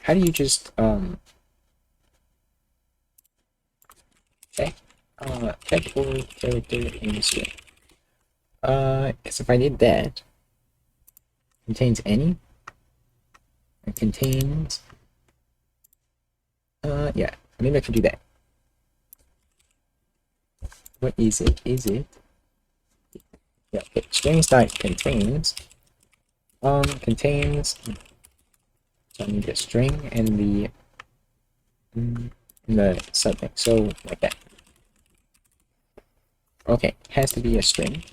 How do you just, check, check for character in string? Because if I did that, contains any, it contains, yeah, maybe I could do that. What is it? Is it? Yeah, okay. Strings dot contains, contains, so I need a string and the something, so like that. Okay, has to be a string.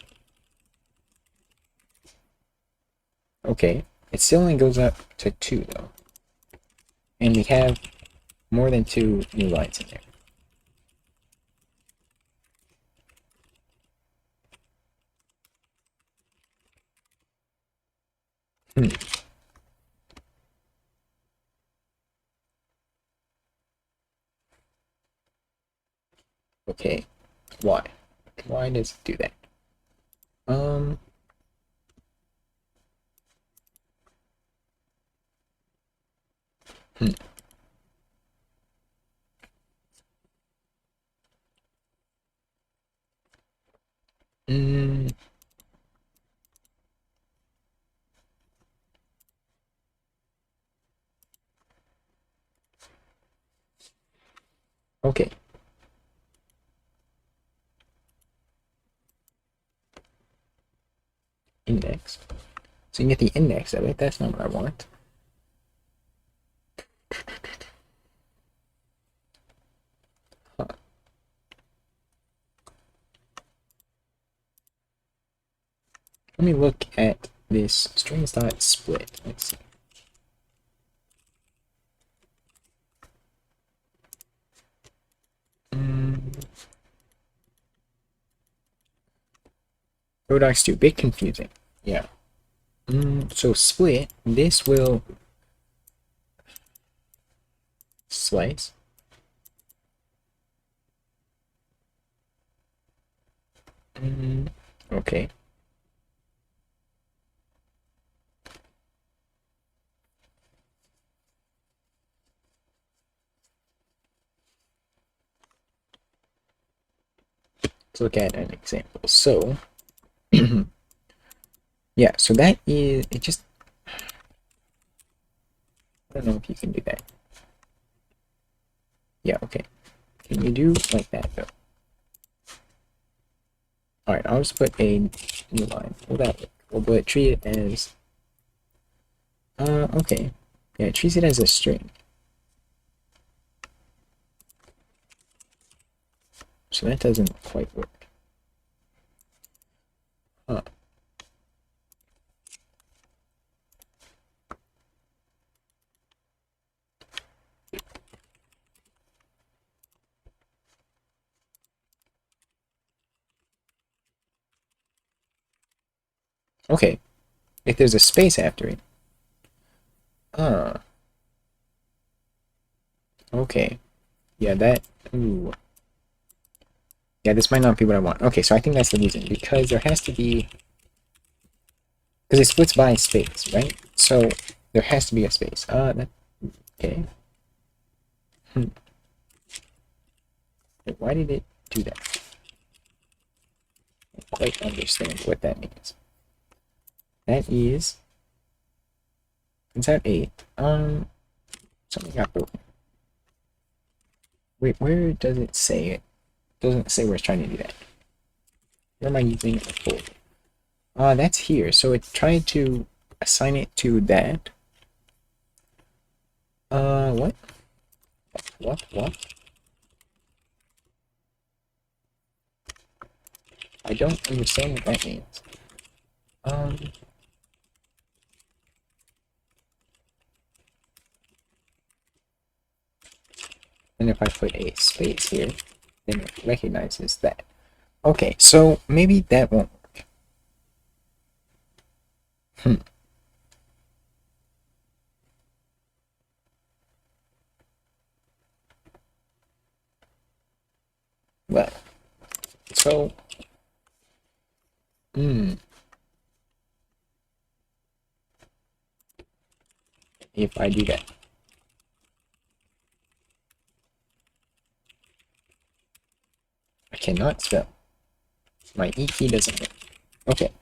Okay, it still only goes up to 2 though. And we have more than 2 new lines in there. Hmm. Okay, why? Why does it do that? Um, hmm. Mm, okay. Index. So you get the index of it. That's not what I want. Huh. Let me look at this strings dot split. Let's see. Products too bit confusing. Yeah. So split. This will slice. Okay. Let's look at an example. So, yeah, so that is, it just, I don't know if you can do that. Yeah, okay. Can you do like that though? Alright, I'll just put a new line. Will that work? Will it treat it as, okay. Yeah, it treats it as a string. So that doesn't quite work. Huh. Okay, if there's a space after it. Okay. Yeah, that... Ooh. Yeah, this might not be what I want. Okay, so I think that's the reason. Because there has to be... Because it splits by space, right? So there has to be a space. Okay. Wait, why did it do that? I don't quite understand what that means. That is... Is that 8? Something got broken. Wait, where does it say it? Doesn't say where it's trying to do that. Where am I using it for? That's here. So it tried to assign it to that. What? What? I don't understand what that means. And if I put a space here, then it recognizes that. Okay, so maybe that won't work. Well, so, if I do that. I cannot spell. My E key doesn't work. Okay.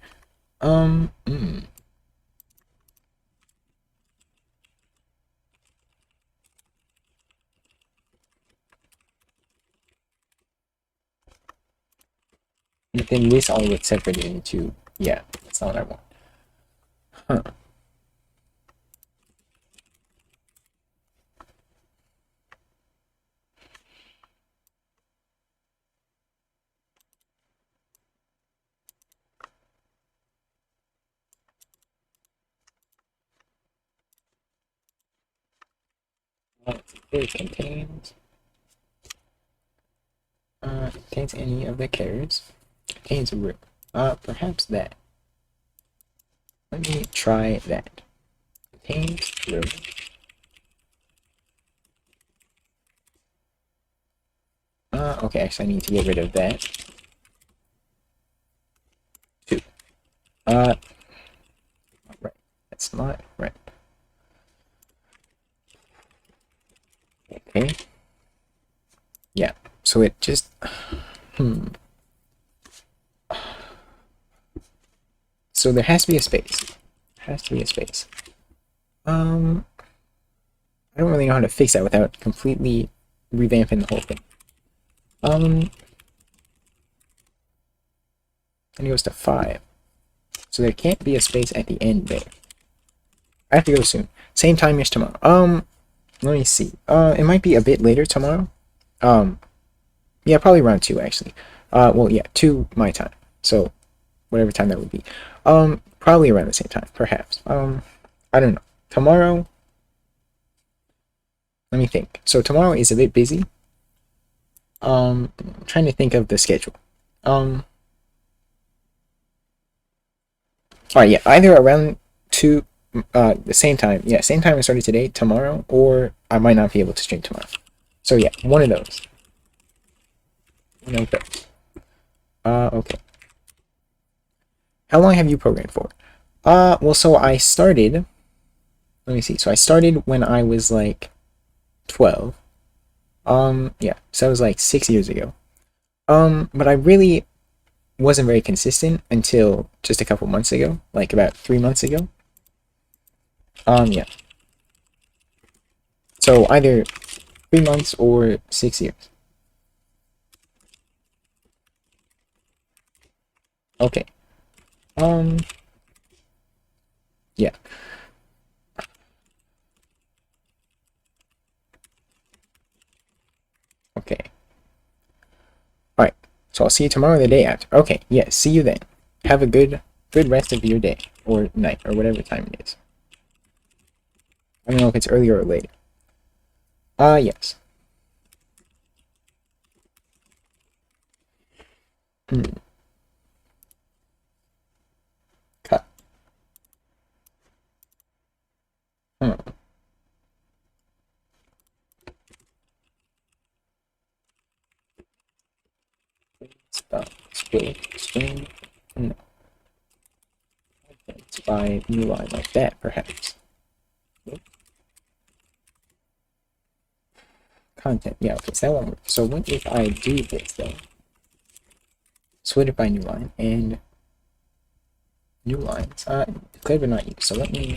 Then this all gets separated into, yeah, that's not what I want. Huh. It contains any of the carrots. Contains a root. Perhaps that. Let me try that. Contains root. Okay, actually I need to get rid of that. 2. Right. That's not right. Okay. Yeah, so it just... So there has to be a space. Has to be a space. I don't really know how to fix that without completely revamping the whole thing. And it goes to 5. So there can't be a space at the end there. I have to go soon. Same time as tomorrow. Let me see. It might be a bit later tomorrow. Yeah, probably around 2 actually. Well, yeah, 2 my time. So whatever time that would be. Probably around the same time, perhaps. I don't know. Tomorrow, let me think. So tomorrow is a bit busy. I'm trying to think of the schedule. Alright, yeah, either around 2, the same time. Yeah, same time I started today, tomorrow, or I might not be able to stream tomorrow. So yeah, one of those. One of those. Okay. How long have you programmed for? Well, so I started, let me see. So I started when I was like 12. Yeah, so that was like 6 years ago. But I really wasn't very consistent until just a couple months ago, like about 3 months ago. Yeah. So either 3 months or 6 years. Okay. Yeah. Okay. Alright, So I'll see you tomorrow or the day after. Okay, yes, see you then. Have a good rest of your day. Or night, or whatever time it is. I don't know if it's earlier or later. Yes. Cut. Hmm. Stop. Split. String. No. Let's buy new line like that, perhaps. Content. Yeah, okay, so that won't work. So what if I do this, though? Split it by new line, and new lines. Declared but not used. So let me...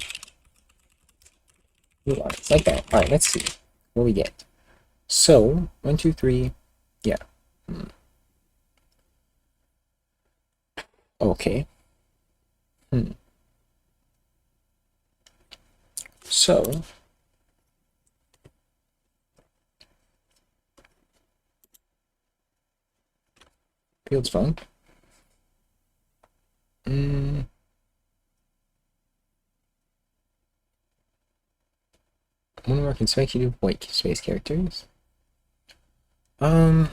New lines, like that. Alright, let's see what we get. So, 1, 2, 3, yeah. Okay. So, Fields phone. Moonwork consecutive white space characters. Huh.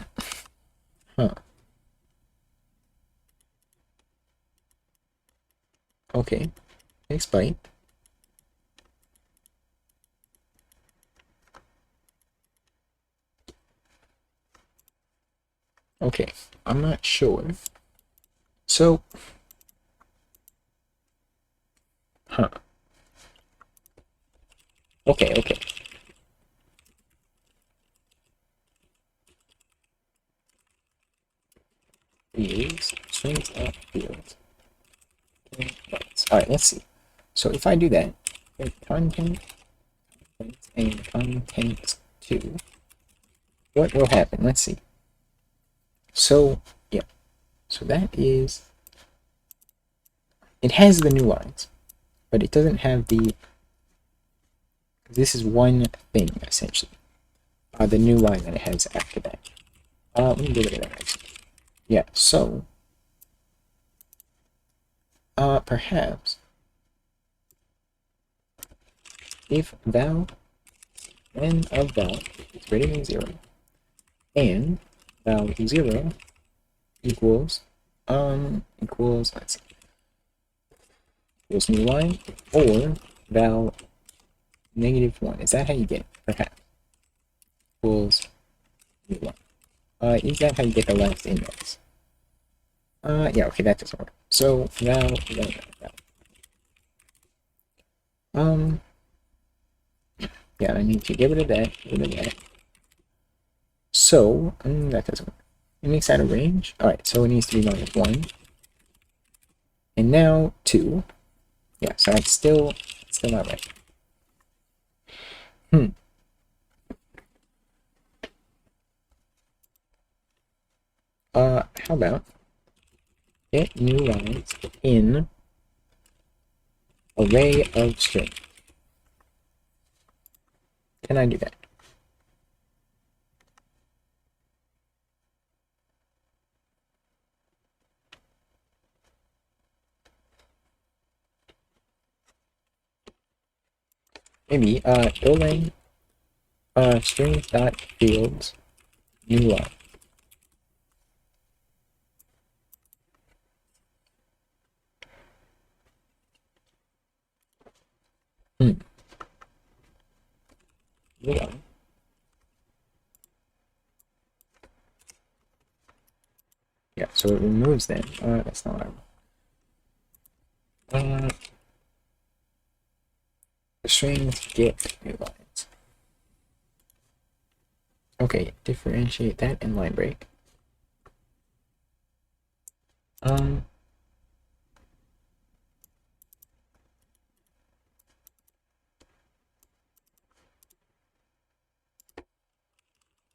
Okay. Next bite. Okay. I'm not sure. So. Huh. Okay, okay. Fields. Swings up fields. Alright, let's see. So if I do that, content and content 2, what will happen? Let's see. So, yeah. So that is... It has the new lines, but it doesn't have the... This is one thing, essentially. The new line that it has after that. Let me get rid of that. Yeah, so... perhaps... If val n of val is greater than 0, and val 0 equals, let's see, equals new line, or val -1. Is that how you get it? Perhaps. Equals new line. Is that how you get the last index? Yeah, okay, that doesn't work. So, val. Yeah, I need to get rid of that, So, that doesn't work. It makes that a range. Alright, so it needs to be -1. And now 2. Yeah, so it's still not right. How about get new lines in array of string? Can I do that? Maybe, domain, strings dot fields, new line. New line. Yeah, so it removes them. That's not what I want. The strings get new lines. Okay, differentiate that and line break.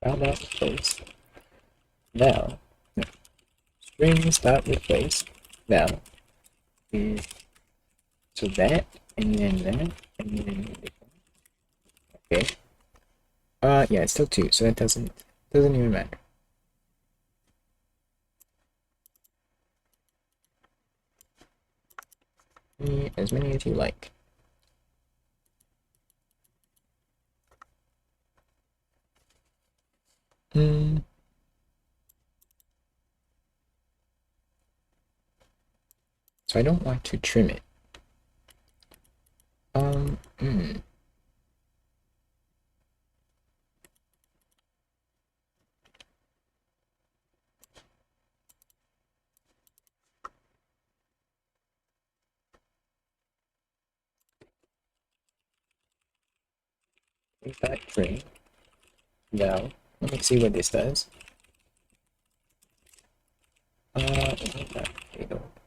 Val dot replace val. No. Strings dot replace val is so that and then that and then okay. Yeah, it's still 2, so that doesn't even matter. As many as you like. Hmm. So I don't want to trim it. Hmm. That trim. Now, let me see what this does.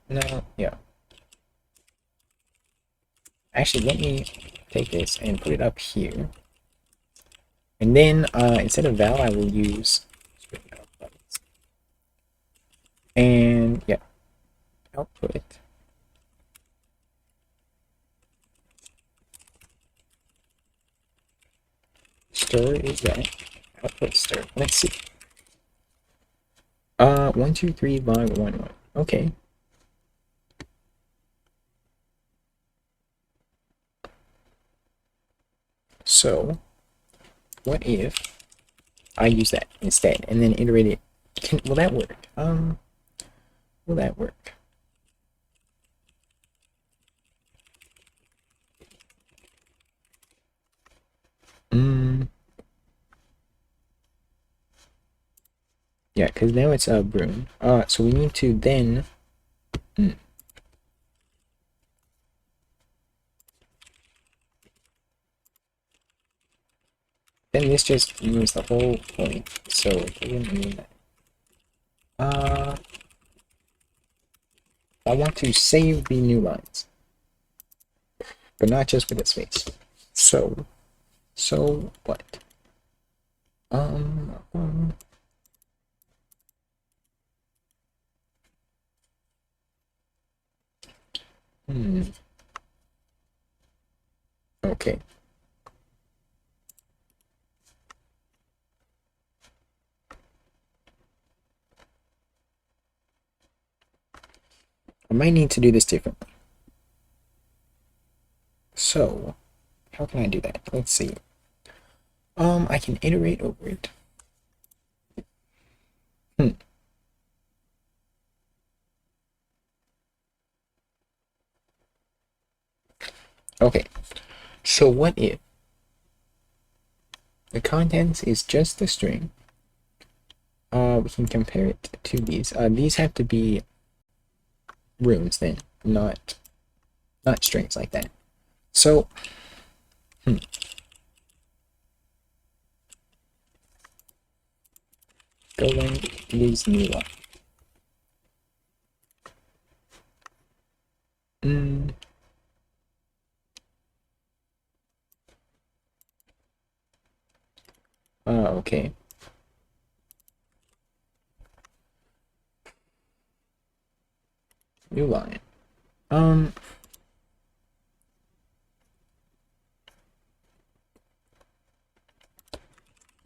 No, yeah. Actually, let me take this and put it up here. And then, instead of val, I will use... And, yeah. Output. Stir is that. Output stir. Let's see. 1, 2, 3, 5, 1, 1. Okay. So, what if I use that instead and then iterate it? Will that work? Will that work? Yeah, because now it's a broom. So we need to then. Then this just moves the whole point. So it doesn't mean that. I want to save the new lines, but not just with the space. So what? Okay. I might need to do this differently. So, how can I do that? Let's see. I can iterate over it. Okay. So what if the contents is just the string? We can compare it to these. These have to be rooms then, not strings like that. So, go length is new line. Okay. New line.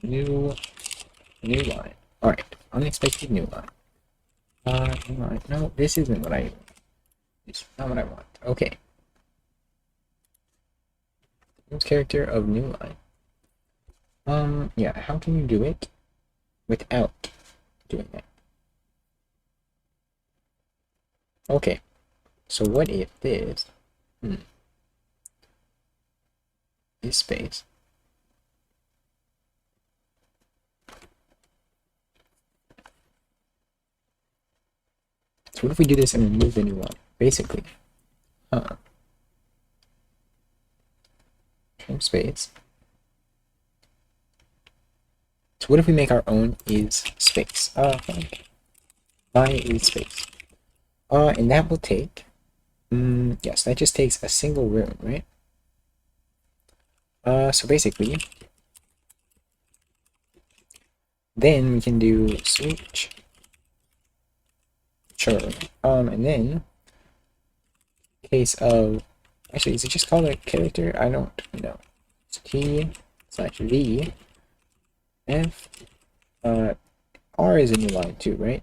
New line. Alright, unexpected new line. New line. No, this isn't what I... This is not what I want. Okay. Character of new line. Yeah, how can you do it without doing that? Okay. So what if this is space? So what if we do this and remove the new line? Basically. Trim space. So what if we make our own is space? My is space. And that will take... yes, that just takes a single room, right? So basically... Then we can do switch. Sure. And then... Case of... Actually, is it just called a character? I don't know. It's T/V. F. R is a new line too, right?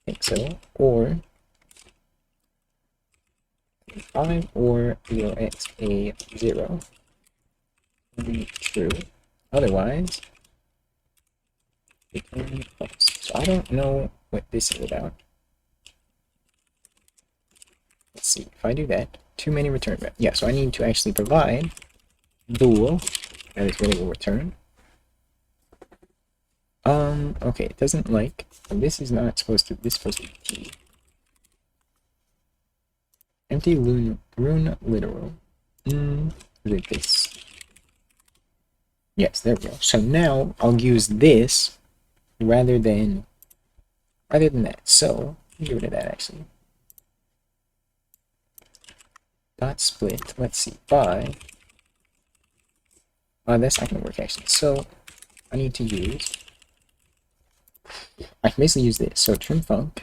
I think so. Or 5 or 0x a 0. True. Otherwise, return false. So I don't know what this is about. Let's see. If I do that, too many return. Yeah, so I need to actually provide bool. That is what it will return. Okay, it doesn't like. This is not supposed to. This is supposed to be T. Empty rune literal. Like this. Yes, there we go. So now I'll use this rather than that. So get rid of that actually. Dot split. Let's see. By. That's not gonna work actually. So I need to use. I can basically use this. So trim func.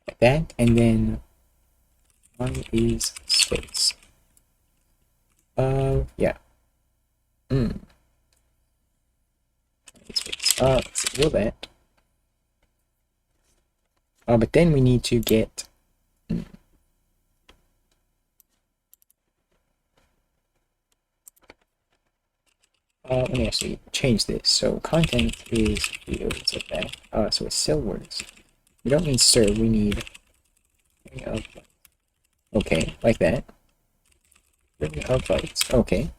Like that, and then one is space. Yeah. Space. Let's see, will that. But then we need to get. Let me actually change this. So content is fields like that. So it's cell words. We don't need sir. We need. Okay, like that. Of bytes. Okay.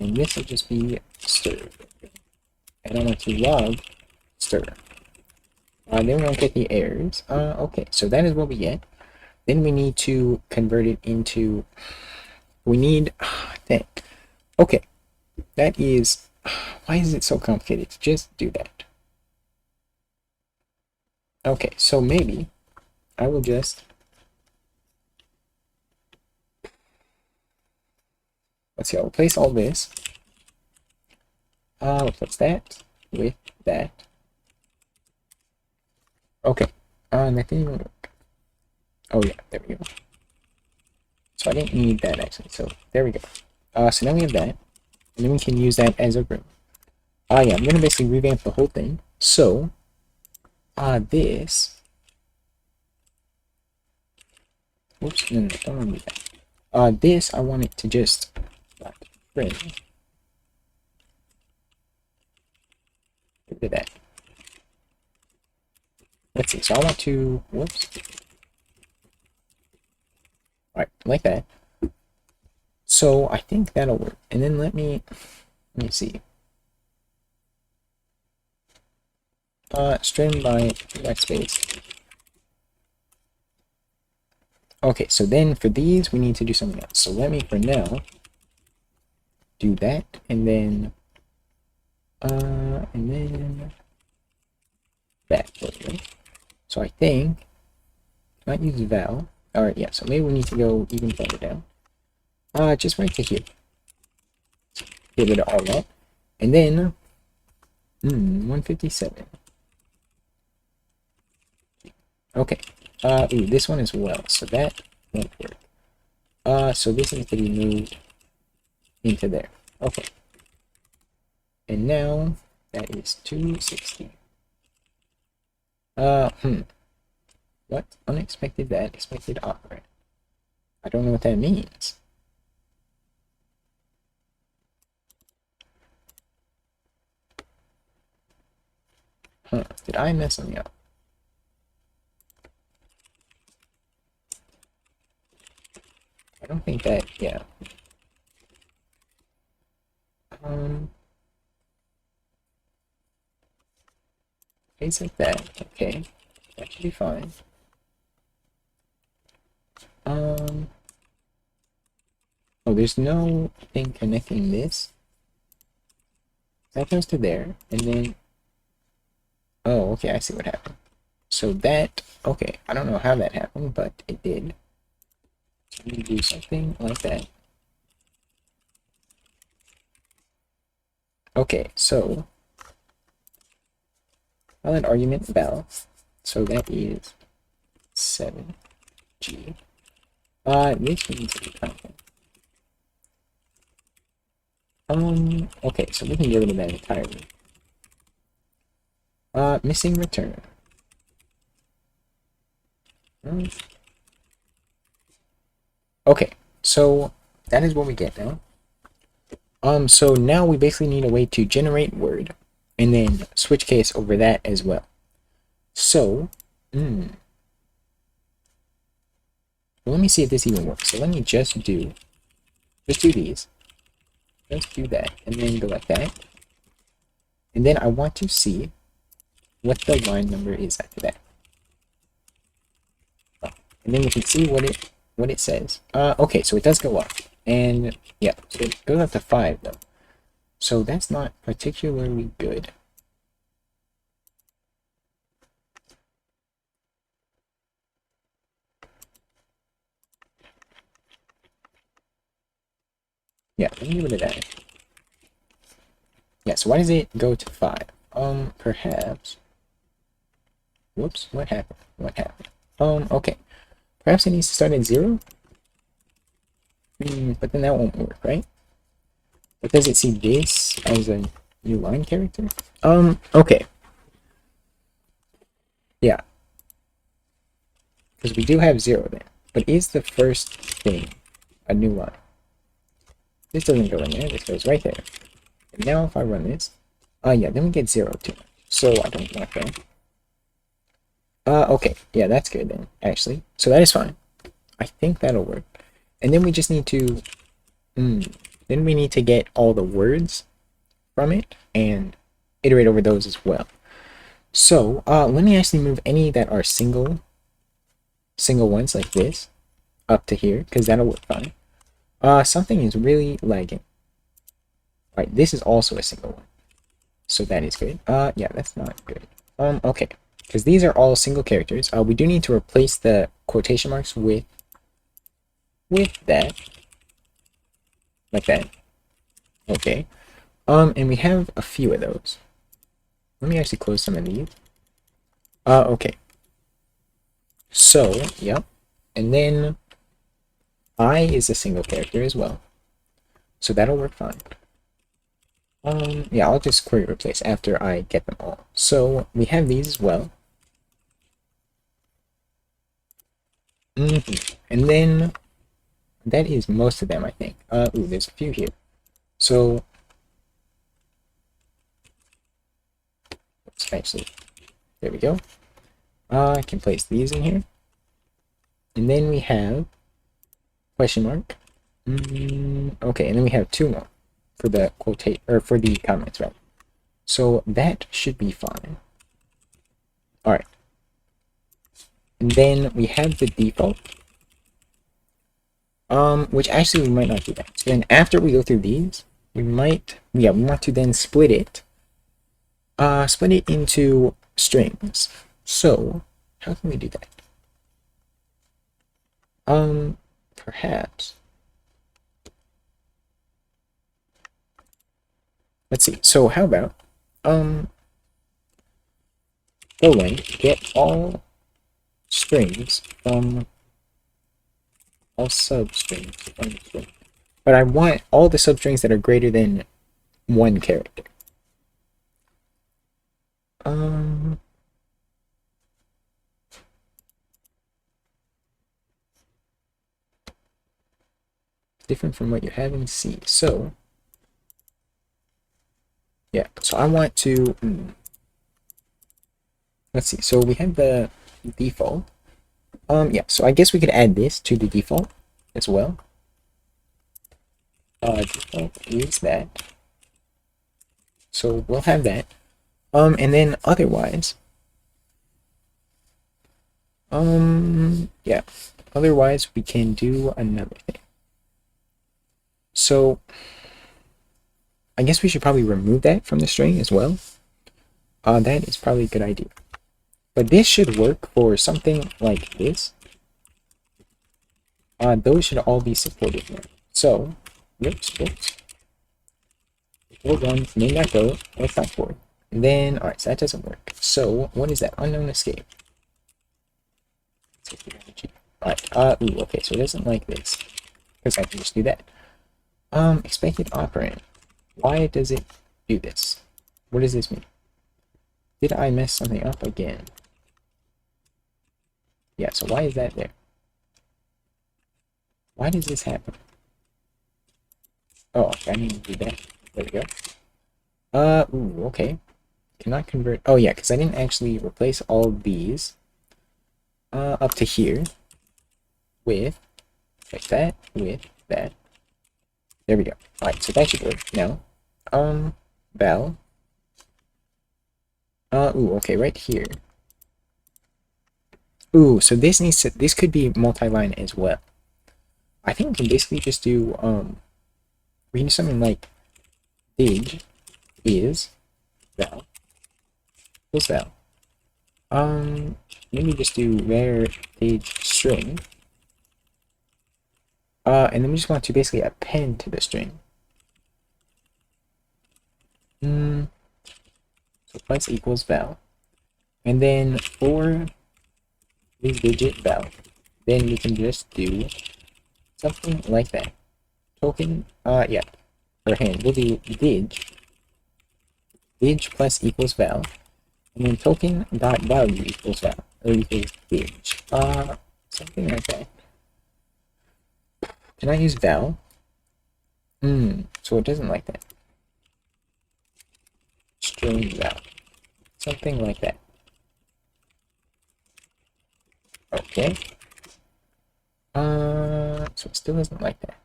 And this will just be stir. And I want to log stir. Then we don't get the errors. Okay, so that is what we get. Then we need to convert it into. We need. Dang. Okay. That is. Why is it so complicated to just do that? Okay, so maybe I will just. Let's see, I'll replace all this. Replace that with that. Okay. That didn't even work. Oh yeah, there we go. So I didn't need that actually, so there we go. So now we have that. And then we can use that as a room. Yeah, I'm gonna basically revamp the whole thing. So this. Oops, no, don't want to do that. This I want it to just print. Get rid of that. Let's see. So I want to. Whoops. Alright, like that. So I think that'll work. And then let me see. String by backspace. Okay, so then for these we need to do something else. So let me for now do that, and then that. So I think I might use val. Alright, yeah, so maybe we need to go even further down. Just right to here. Get rid of all that. And then 157. Okay. Ooh, this one as well, so that won't work. So this needs to be moved into there. Okay. And now that is 260. What? Unexpected that, expected operand. I don't know what that means. Did I mess something up? I don't think that, yeah. Things like that, okay. That should be fine. Oh, there's no thing connecting this. That goes to there, and then... Oh, okay, I see what happened. So that, okay, I don't know how that happened, but it did. So we do something like that. Okay, so valid argument val. So that is 7G. This means to be content. Okay, so we can get rid of that entirely. Missing return. Mm. Okay, so that is what we get now. So now we basically need a way to generate word and then switch case over that as well. So, well, let me see if this even works. So let me just do these. Just do that, and then go like that. And then I want to see what the line number is after that. And then we can see what it says. Okay, so it does go up. And yeah, so it goes up to 5 though. So that's not particularly good. Yeah, let me give it a that. Yeah, so why does it go to 5? Perhaps. Whoops, what happened? What happened? Okay. Perhaps it needs to start at 0? But then that won't work, right? But does it see this as a new line character? Okay. Yeah. Because we do have 0 then. But is the first thing a new line? This doesn't go in there, this goes right there. And now if I run this, yeah, then we get 0 too. So I don't want that. Okay, yeah, that's good then, actually. So that is fine. I think that'll work. And then we just need to, then we need to get all the words from it and iterate over those as well. So, let me actually move any that are single ones like this up to here, because that'll work fine. Something is really lagging. Right, this is also a single one. So that is good. Yeah, that's not good. Okay. Because these are all single characters. We do need to replace the quotation marks with that. Like that. Okay. And we have a few of those. Let me actually close some of these. Okay. So, yep. And then I is a single character as well. So that'll work fine. Yeah, I'll just query replace after I get them all. So we have these as well. And then that is most of them, I think. Ooh, there's a few here. So actually, there we go. I can place these in here. And then we have question mark. Okay, and then we have 2 more for the for the comments, right? So that should be fine. Alright. And then we have the default. Which actually we might not do that. So then after we go through these, we want to then split it into strings. So how can we do that? Perhaps. Let's see. So how about get all strings from all substrings from string. But I want all the substrings that are greater than 1 character. Different from what you have in C. So yeah, so I want to let's see. So we have the default. Yeah, so I guess we could add this to the default as well. Default is that. So we'll have that. And then otherwise, yeah, otherwise we can do another thing. So I guess we should probably remove that from the string as well. That is probably a good idea. But this should work for something like this. Those should all be supported now. So, whoops. Hold on, main.go, f.4. And then, alright, so that doesn't work. So, what is that? Unknown escape. Alright, ooh, okay, so it doesn't like this. Because I can just do that. Expected operand. Why does it do this? What does this mean? Did I mess something up again? Yeah, so why is that there? Why does this happen? Oh, I need to do that. There we go. Ooh, okay. Cannot convert. Oh, yeah, because I didn't actually replace all of these up to here with, like that, with that. There we go. Alright, so that should work now. Val. Ooh, okay, right here. Ooh, so this needs to, this could be multi-line as well. I think we can basically just do, we can do something like dig is val equals val. Maybe just do var dig string. And then we just want to basically append to the string. So plus equals val. And then for the digit val, then we can just do something like that. Token, yeah, for hand, we'll do dig plus equals val, and then token dot value equals val, or equals dig. Something like that. Can I use val? So it doesn't like that. String val. Something like that. Okay. So it still doesn't like that.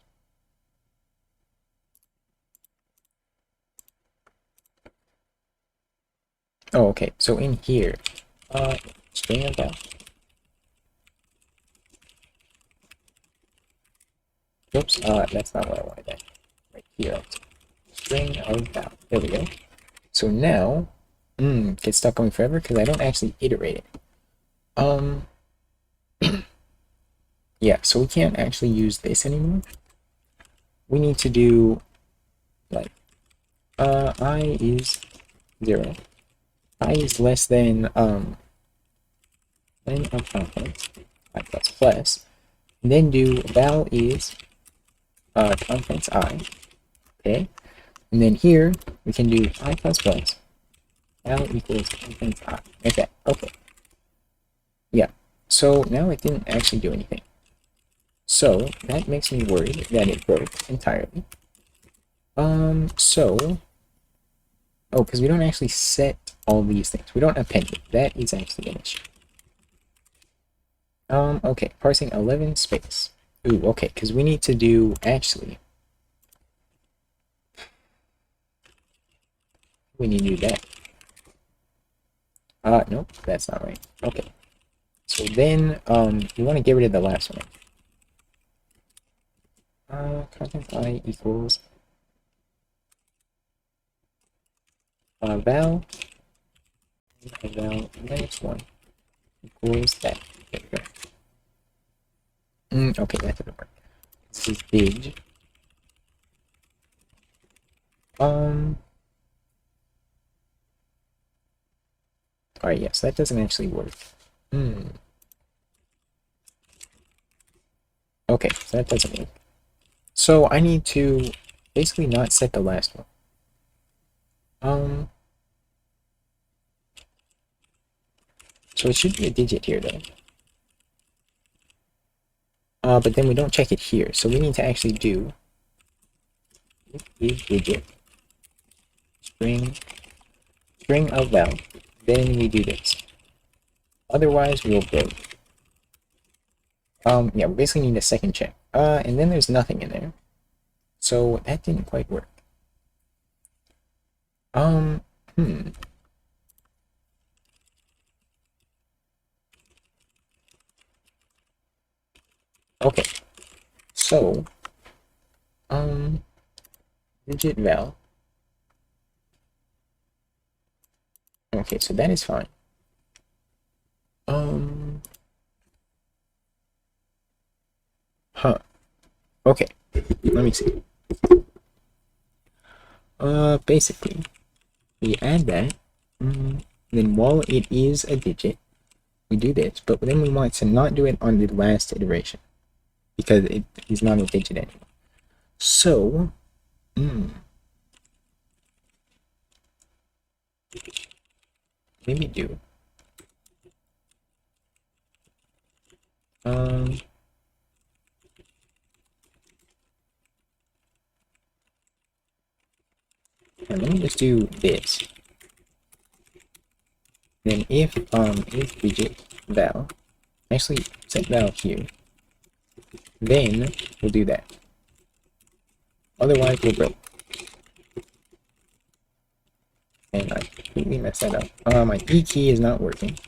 Oh, okay. So in here, string of val. Oops, that's not what I wanted. That right here. String of val. There we go. So now, get stuck going forever because I don't actually iterate it. Yeah, so we can't actually use this anymore. We need to do like I is 0. I is less than of conference, I plus plus. And then do val is conference I. Okay. And then here we can do I plus plus. Val equals conference I. Like that. Okay. Yeah. So now it didn't actually do anything. So that makes me worried that it broke entirely. Oh, because we don't actually set all these things. We don't append it. That is actually an issue. Okay, parsing 11 space. Ooh, okay, because we need to do, actually, we need to do that. Nope, that's not right. Okay. So then, we want to get rid of the last one. Content I equals val minus 1 equals that. There we go. Okay, that didn't work. This is big. Alright, yes, that doesn't actually work. Okay, so that doesn't work. So I need to basically not set the last one. So it should be a digit here though. But then we don't check it here, so we need to actually do is digit string of val. Then we do this. Otherwise we'll break. Yeah, we basically need a second check. And then there's nothing in there. So that didn't quite work. Okay. So, digit val. Okay, so that is fine. Okay, let me see. Basically, we add that, then while it is a digit, we do this, but then we want to not do it on the last iteration, because it is not a digit anymore. So, maybe do And let me just do this. Then if widget val, actually set val here, then we'll do that. Otherwise we'll break. And I completely messed that up. My E key is not working.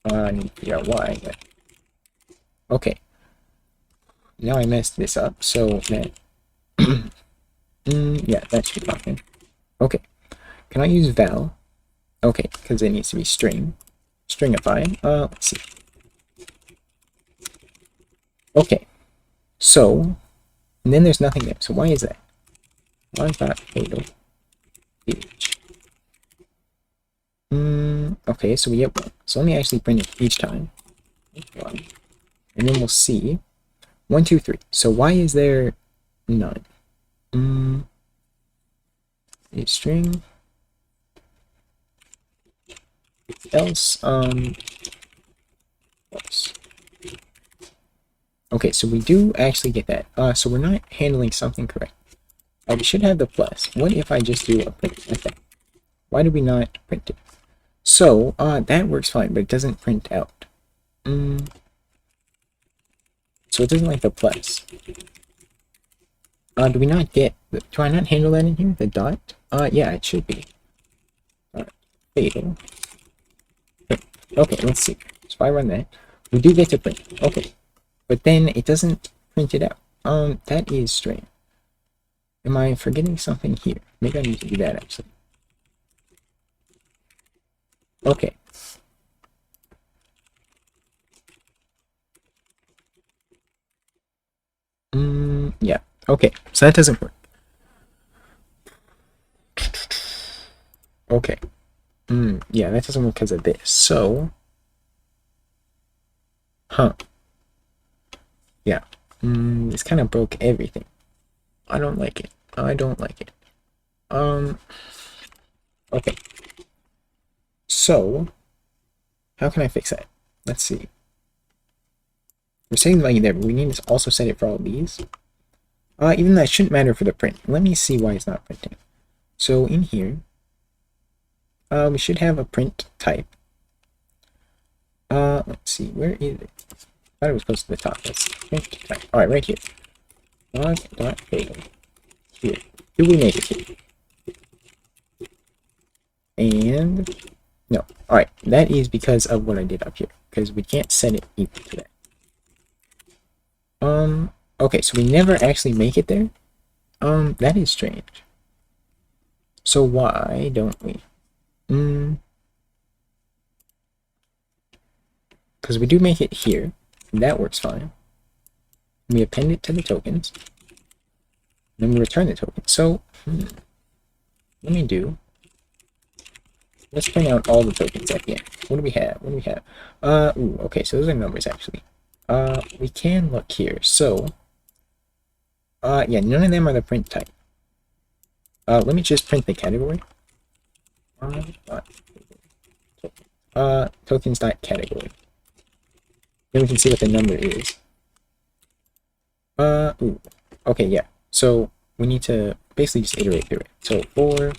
I need to figure out why, but okay. Now I messed this up, so that yeah, that should be fine. Okay. Can I use val? Okay, because it needs to be stringify. Let's see. Okay. So, and then there's nothing there. So why is that? Why is that fatal? Okay, so we get one. So let me actually print it each time. One. And then we'll see. 1, 2, 3. So why is there none? A string. Else. Okay, so we do actually get that. So we're not handling something correct. We should have the plus. What if I just do a print like that? Why do we not print it? So, that works fine, but it doesn't print out. So it doesn't like the plus. Do we not get... Do I not handle that in here? The dot? Yeah, it should be. Fatal. Okay, let's see. So if I run that, we do get to print. Okay. But then it doesn't print it out. That is strange. Am I forgetting something here? Maybe I need to do that, actually. Okay. Yeah. Okay, so that doesn't work. Okay. Yeah, that doesn't work because of this. So... Huh. Yeah. This kind of broke everything. I don't like it. I don't like it. Okay. So, how can I fix that? Let's see. We're setting the value there, but we need to also set it for all these. Even though that shouldn't matter for the print. Let me see why it's not printing. So in here, we should have a print type. Let's see, where is it? I thought it was close to the top. Let's see. Print type. Alright, right here. Log.fatal. Here. Do we make it here? And no. Alright, that is because of what I did up here. Because we can't set it equal to that. Okay, so we never actually make it there. That is strange. So why don't we? Because we do make it here, and that works fine. We append it to the tokens. Then we return the token. So, let me do. Let's print out all the tokens at the end. What do we have? What do we have? Okay, so those are numbers actually. We can look here. So, yeah, none of them are the print type. Let me just print the category. Tokens.category. Then we can see what the number is. Okay, yeah. So we need to basically just iterate through it. So for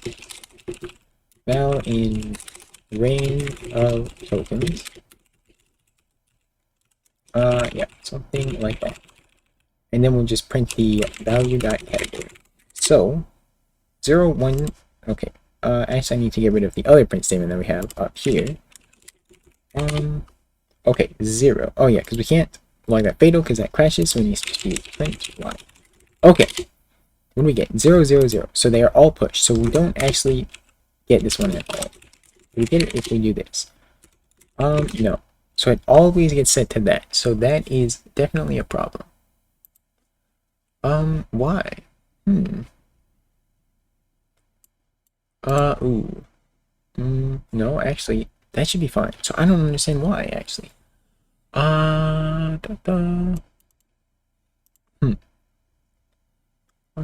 val in range of tokens. Yeah, something like that. And then we'll just print the value.category. So 0, 1, okay. Actually I need to get rid of the other print statement that we have up here. Okay, 0. Oh yeah, because we can't log that fatal because that crashes, so it needs to be print 1. Okay. What do we get? 0, 0, 0. So they are all pushed. So we don't actually get this one at all. We get it if we do this. No. So it always gets set to that. So that is definitely a problem. Why? No, actually, that should be fine. So I don't understand why, actually. Lock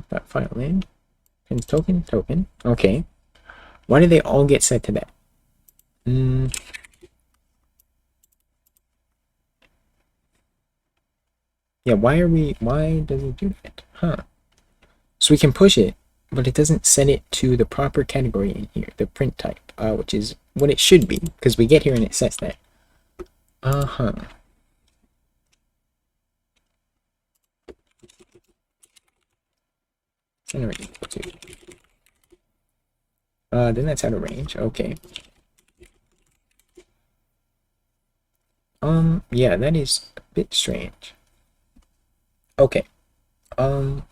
that file in. And token. Okay. Why do they all get set to that? Yeah, why does it do that? Huh. So we can push it, but it doesn't set it to the proper category in here, the print type, which is what it should be, because we get here and it says that. Uh-huh. Generate equal to. Then that's out of range. Okay. Yeah, that is a bit strange. Okay. Huh.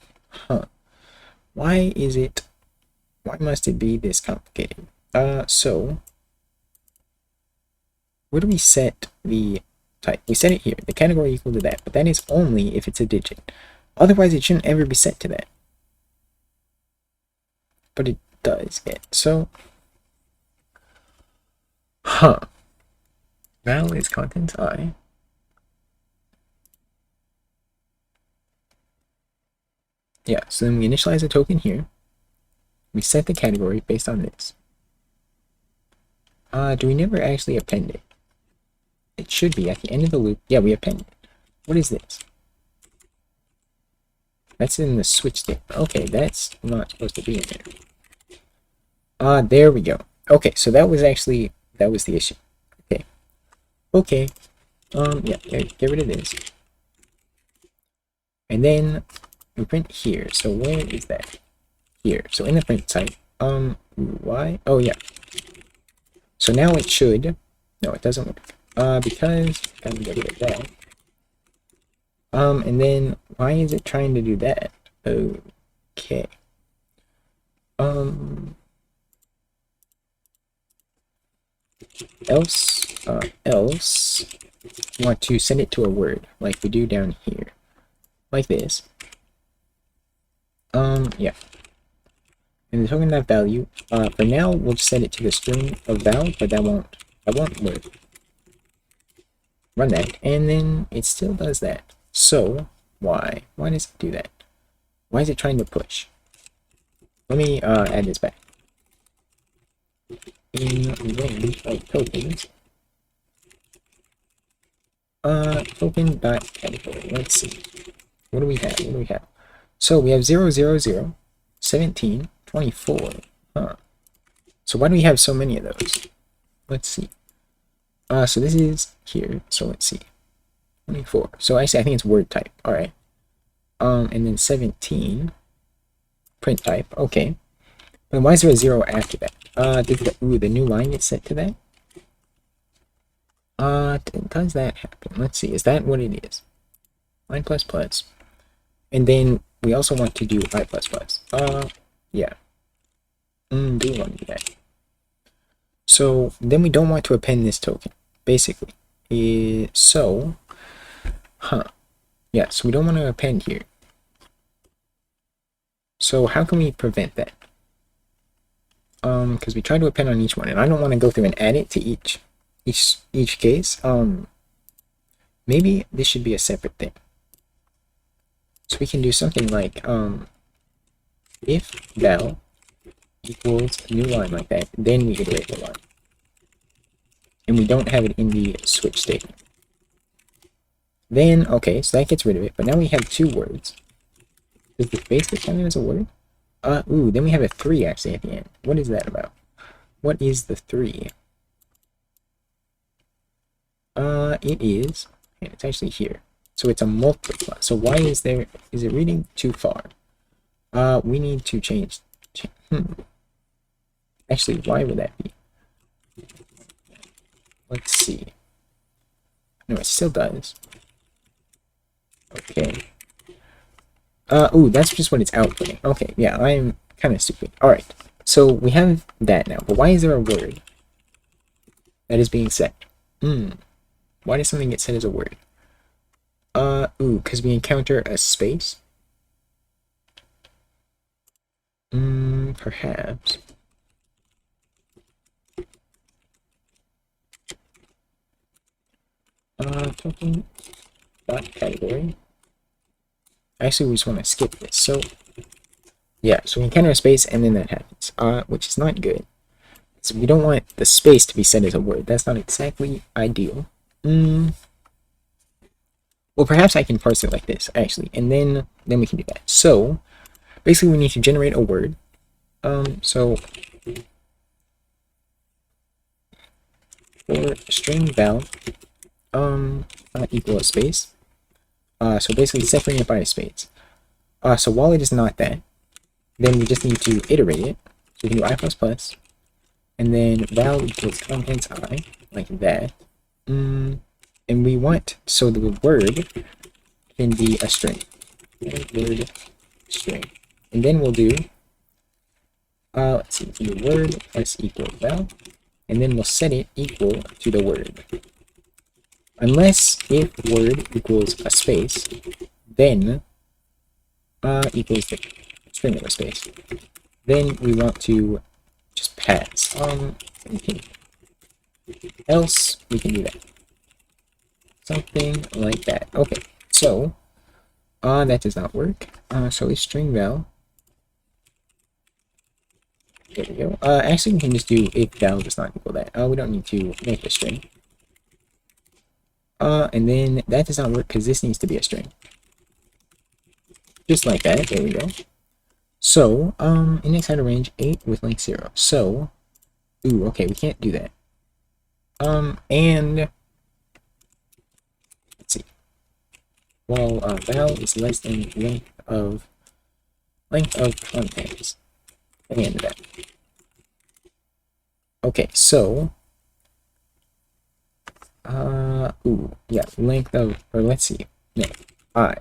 Why must it be this complicated? So, where do we set the type? We set it here, the category equal to that, but that is only if it's a digit. Otherwise, it shouldn't ever be set to that. But it does get, so, huh. Val is content I. Yeah, so then we initialize a token here. We set the category based on this. Do we never actually append it? It should be at the end of the loop. Yeah, we append it. What is this? That's in the switch state. Okay, that's not supposed to be in there. There we go. Okay, so that was the issue. Okay. Okay. Yeah, get rid of this. And then we print here. So where is that? Here. So in the print type. Why? Oh, yeah. So now it should. No, it doesn't work. Because gotta get rid of that. And then why is it trying to do that? Okay. Else you want to send it to a word like we do down here, like this. Yeah. And the token that value, for now we'll just set it to the string of val, but that won't work. Run that, and then it still does that. So why does it do that? Why is it trying to push? Let me add this back. In range of tokens, token.category. Let's see. What do we have? So we have 0, 0, 0, 17, 24. Huh. So why do we have so many of those? Let's see. So this is here. So let's see. 24. So actually, I think it's word type. All right. And then 17, print type. Okay. But why is there a 0 after that? The new line get set to that? Does that happen? Let's see. Is that what it is? Line plus plus. And then we also want to do I plus plus. Yeah. Do we want to do that? So then we don't want to append this token, basically. So, yeah, so we don't want to append here. So how can we prevent that? Because we try to append on each one, and I don't want to go through and add it to each case. Maybe this should be a separate thing. So we can do something like if val equals new line like that, then we iterate the line. And we don't have it in the switch statement. Then, okay, so that gets rid of it, but now we have two words. Does the space get counted as a word? Then we have a 3 actually at the end. What is that about? What is the 3? It is, and it's actually here. So it's a multiply. So why is it reading too far? We need to change. Actually, why would that be? Let's see. No, it still does. Okay. That's just what it's outputting. Okay, yeah, I'm kind of stupid. Alright, so we have that now, but why is there a word that is being set? Why does something get set as a word? Because we encounter a space? Perhaps. Token dot category. Actually, we just want to skip this. So, yeah, so we encounter a space and then that happens, which is not good. So we don't want the space to be set as a word. That's not exactly ideal. Well, perhaps I can parse it like this, actually, and then we can do that. So, basically we need to generate a word. So for string val, equal a space. So basically separating it by a space. So while it is not that, then we just need to iterate it. So we can do I plus plus, and then val equals contents I, like that. And we want, so the word can be a string. Word string. And then we'll do, let's see, the word s equals val, and then we'll set it equal to the word. Unless if word equals a space, then equals the string of a space. Then we want to just pass. Else we can do that. Something like that. Okay, so that does not work. So a string val. There we go. Actually, we can just do if val does not equal that. We don't need to make a string. And then that does not work because this needs to be a string. Just like that. There we go. So, index header range 8 with length 0. So, okay, we can't do that. And let's see. Well, val is less than length of contents. And that. Okay, so yeah, length of, or let's see, no, I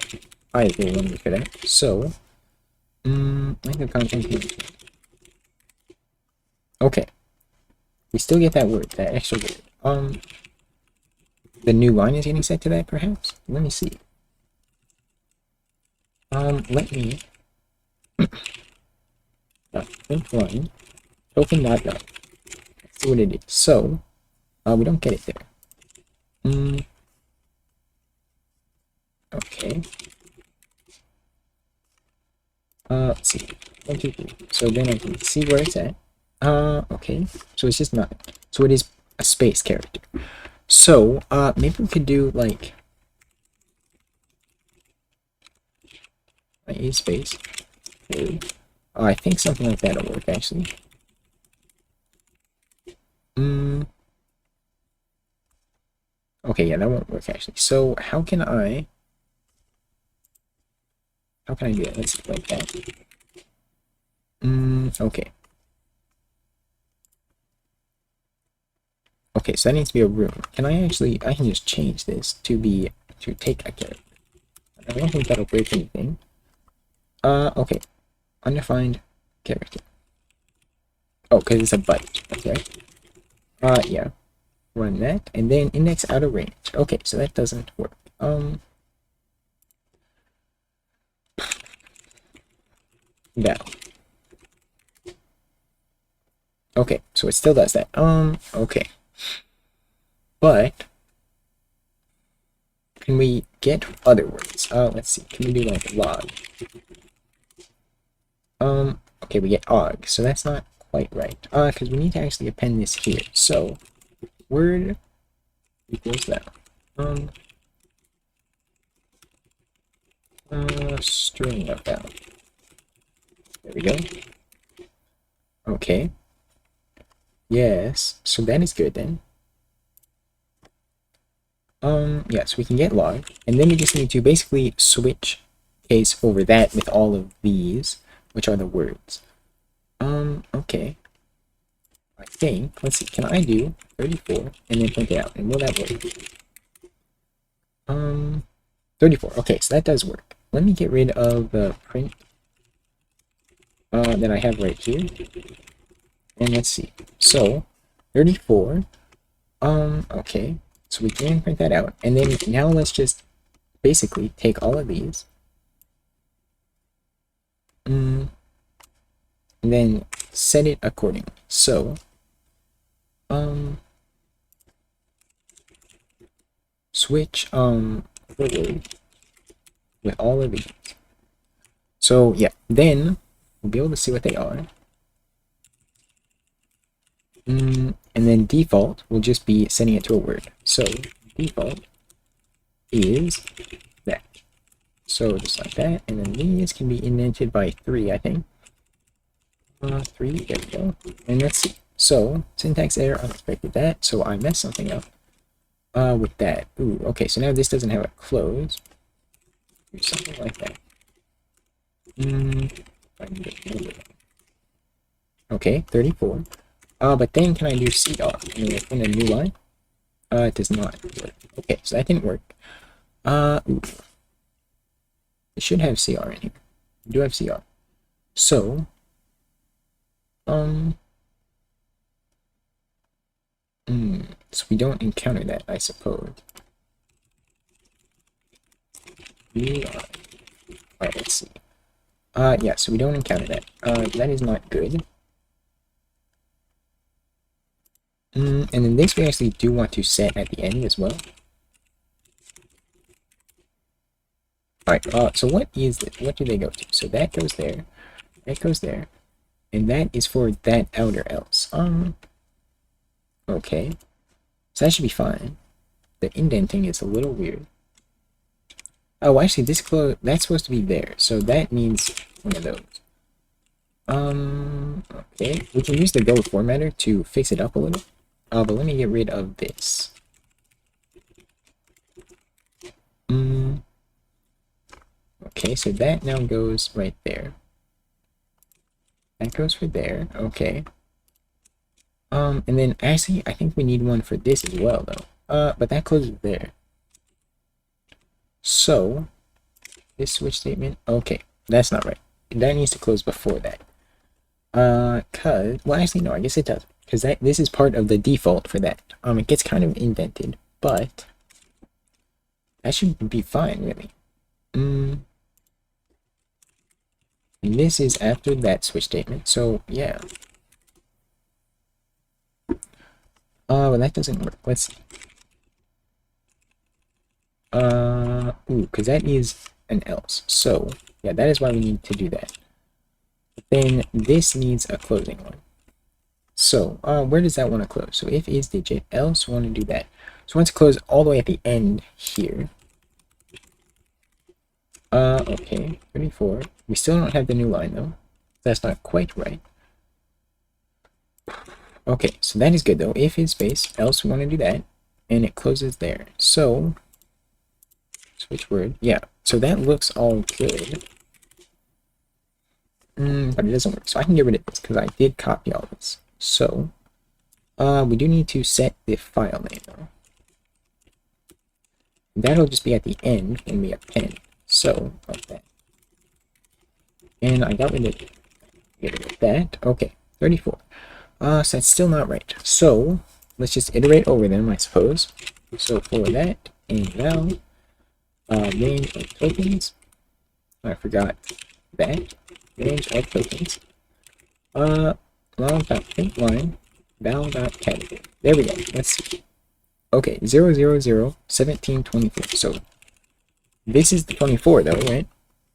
is the one for that. So, length of contents. Okay, we still get that word, that extra word. The new line is getting set to that, perhaps. Let me see. Let me. Link line token not done. Let's see what it is. So, we don't get it there. Okay. Let's see. 1, 2, 3. So then I can see where it's at. Okay. So it's just not. So it is a space character. So, maybe we could do like a space. Okay. I think something like that will work actually. Okay, yeah, that won't work actually. So how can I do that? Let's see, like that. Okay. Okay, so that needs to be a room. Can I actually, I can just change this to take a character. I don't think that'll break anything. Okay. Undefined character. Oh, because it's a byte. That's right. Yeah. Run that, and then index out of range. Okay, so that doesn't work. Val. Okay, so it still does that. Okay. But can we get other words? Let's see. Can we do like log? Okay, we get og, so that's not quite right. Because we need to actually append this here. So word equals that. String of val. There we go. Okay. Yes, so that is good then. Yes, we can get log, and then we just need to basically switch case over that with all of these, which are the words. Okay. I think, let's see, can I do 34 and then print it out, and will that work? 34, okay, so that does work. Let me get rid of the print that I have right here. And let's see. So 34. Okay. So we can print that out. And then now let's just basically take all of these. And then set it accordingly. So switch forward with all of these. So yeah, then we'll be able to see what they are. And then default will just be sending it to a word. So default is that. So just like that, and then these can be indented by 3, I think. 3, there we go. And let's see. So, syntax error, unexpected that, so I messed something up with that. Ooh, okay, so now this doesn't have a close. Do something like that. Okay, 34. But then can I do CR in a new line? It does not work. Okay, so that didn't work. Ooh. It should have CR in here. We do have CR. So, so we don't encounter that, I suppose. Alright, let's see. Yeah, so we don't encounter that. That is not good. And then this we actually do want to set at the end as well. Alright, so what is this? What do they go to? So that goes there, that goes there, and that is for that outer else. Okay. So that should be fine. The indenting is a little weird. Oh, actually, this close, that's supposed to be there, so that needs one of those. Okay, we can use the Go formatter to fix it up a little. But let me get rid of this. Okay, so that now goes right there. That goes for there, okay. And then actually, I think we need one for this as well, though. But that closes there. So, this switch statement, okay, that's not right. That needs to close before that. Well, actually, no, I guess it does. Because this is part of the default for that. It gets kind of indented, but that should be fine, really. And this is after that switch statement, so yeah. Well, that doesn't work. Let's see. Because that is an else. So, yeah, that is why we need to do that. But then this needs a closing one. So, where does that want to close? So if is digit, else want to do that. So once it closes all the way at the end here. Okay, 34. We still don't have the new line though. That's not quite right. Okay, so that is good though. If is space, else we want to do that. And it closes there. So, switch word. Yeah, so that looks all good. But it doesn't work. So I can get rid of this because I did copy all this. So, we do need to set the file name though. That'll just be at the end when we append. So, like that. And I got rid of that. Okay, 34. So that's still not right. So, let's just iterate over them, I suppose. So for that, and val, range of tokens. I forgot that. Range of tokens. Long.println, val.category. There we go. Let's see. Okay, 0, 0, 0, 17, 24. So this is the 24 though, right?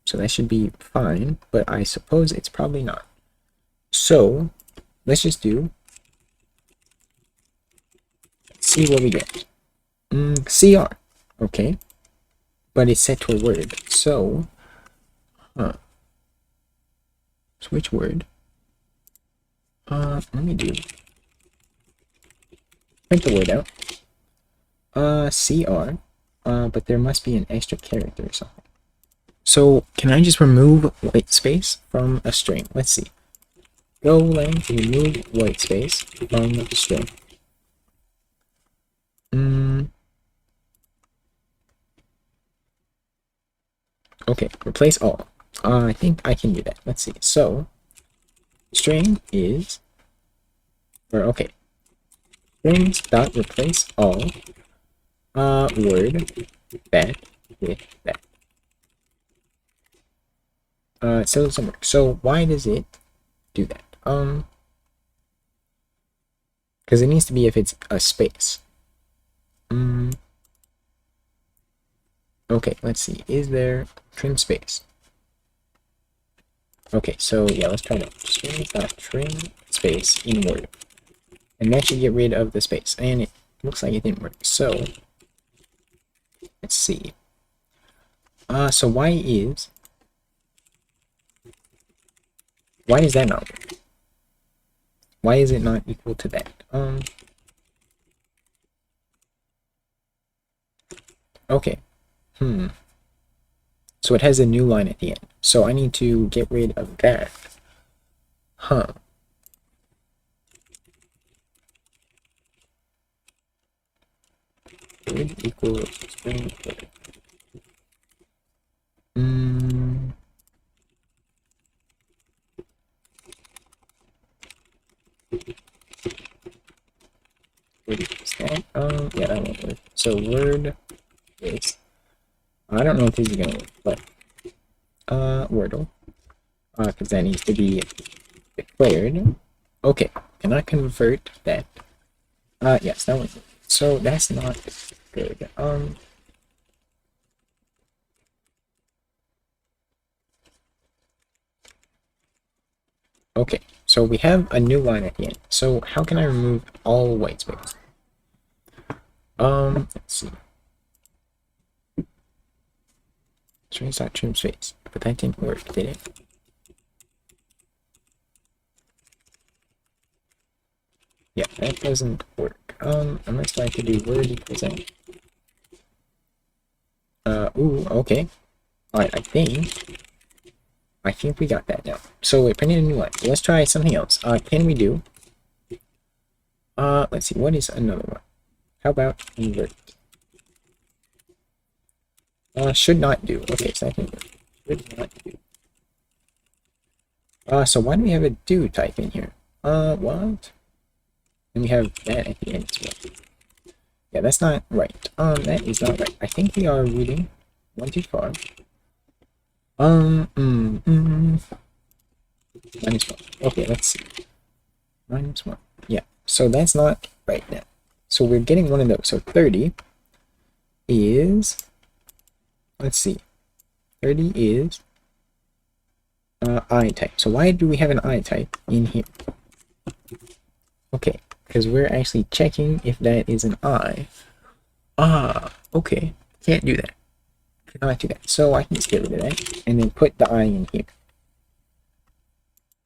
So that should be fine, but I suppose it's probably not. So let's just do, see what we get. CR. Okay. But it's set to a word. So, switch word. Let me do, print the word out. CR. But there must be an extra character or something. So, can I just remove white space from a string? Let's see. Go lang to remove white space from a string. Okay, replace all. I think I can do that. Let's see. So, string is, or okay, strings dot replace all word that with that. It still doesn't work. So why does it do that? Because it needs to be if it's a space. Okay, let's see. Is there trim space? Okay, so yeah, let's try that. Strings.trim space in word. And that should get rid of the space. And it looks like it didn't work. So Let's see. So why does that not work? Why is it not equal to that? Okay. So it has a new line at the end. So I need to get rid of that. Huh. Would equal string. Word equals that. Yeah, that won't work. So word is. I don't know if this is gonna work, but Wordle. Because that needs to be declared. Okay, cannot convert that. Yes, that one. So that's not good. Okay, so we have a new line at the end. So how can I remove all white space? Let's see. Trim space, but that didn't work, did it? Yeah, that doesn't work. Unless I could do word equals that. Ooh, okay. Alright, I think we got that now. So we're printing a new line. So let's try something else. Can we do? Let's see. What is another one? How about invert? Should not do. Okay, so I can should not do. So why do we have a do type in here? What? And we have that at the end as well. Yeah, that's not right. That is not right. I think we are reading one too far. -1. Okay, let's see. -1. Yeah, so that's not right now. So we're getting one of those. So 30 is, let's see. 30 is I type. So why do we have an I type in here? Okay, because we're actually checking if that is an I. Okay. Can't do that. Cannot do that. So I can just get rid of that and then put the I in here.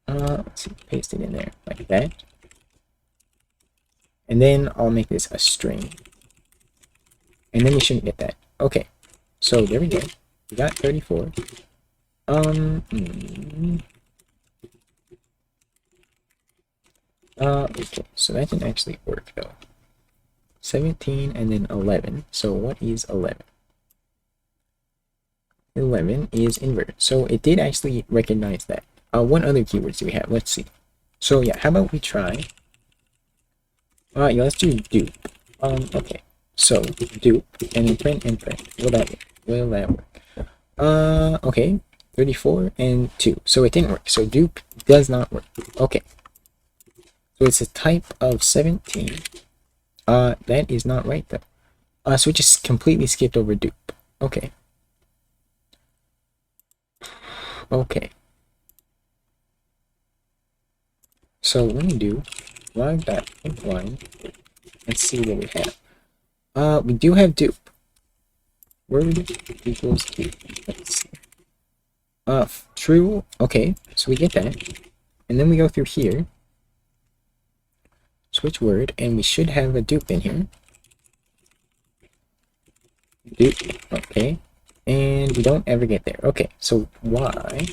Let's see, paste it in there like that. And then I'll make this a string. And then we shouldn't get that. Okay. So there we go. We got 34. Okay, so that didn't actually work though. 17 and then 11. So what is 11? 11 is invert. So it did actually recognize that. What other keywords do we have? Let's see. So yeah, how about we try? Yeah, let's do dupe. Okay. So dupe and then print and print. Will that work? Will that work? Okay. 34 and 2. So it didn't work. So dupe does not work. Okay. So it's a type of 17. That is not right though. So we just completely skipped over dupe. Okay. Okay. So let me do log.line. Let's see what we have. We do have dupe. Word equals dupe. Let's see. True. Okay, so we get that. And then we go through here. Switch word, and we should have a dupe in here. Dupe. Okay. And we don't ever get there. Okay, so why?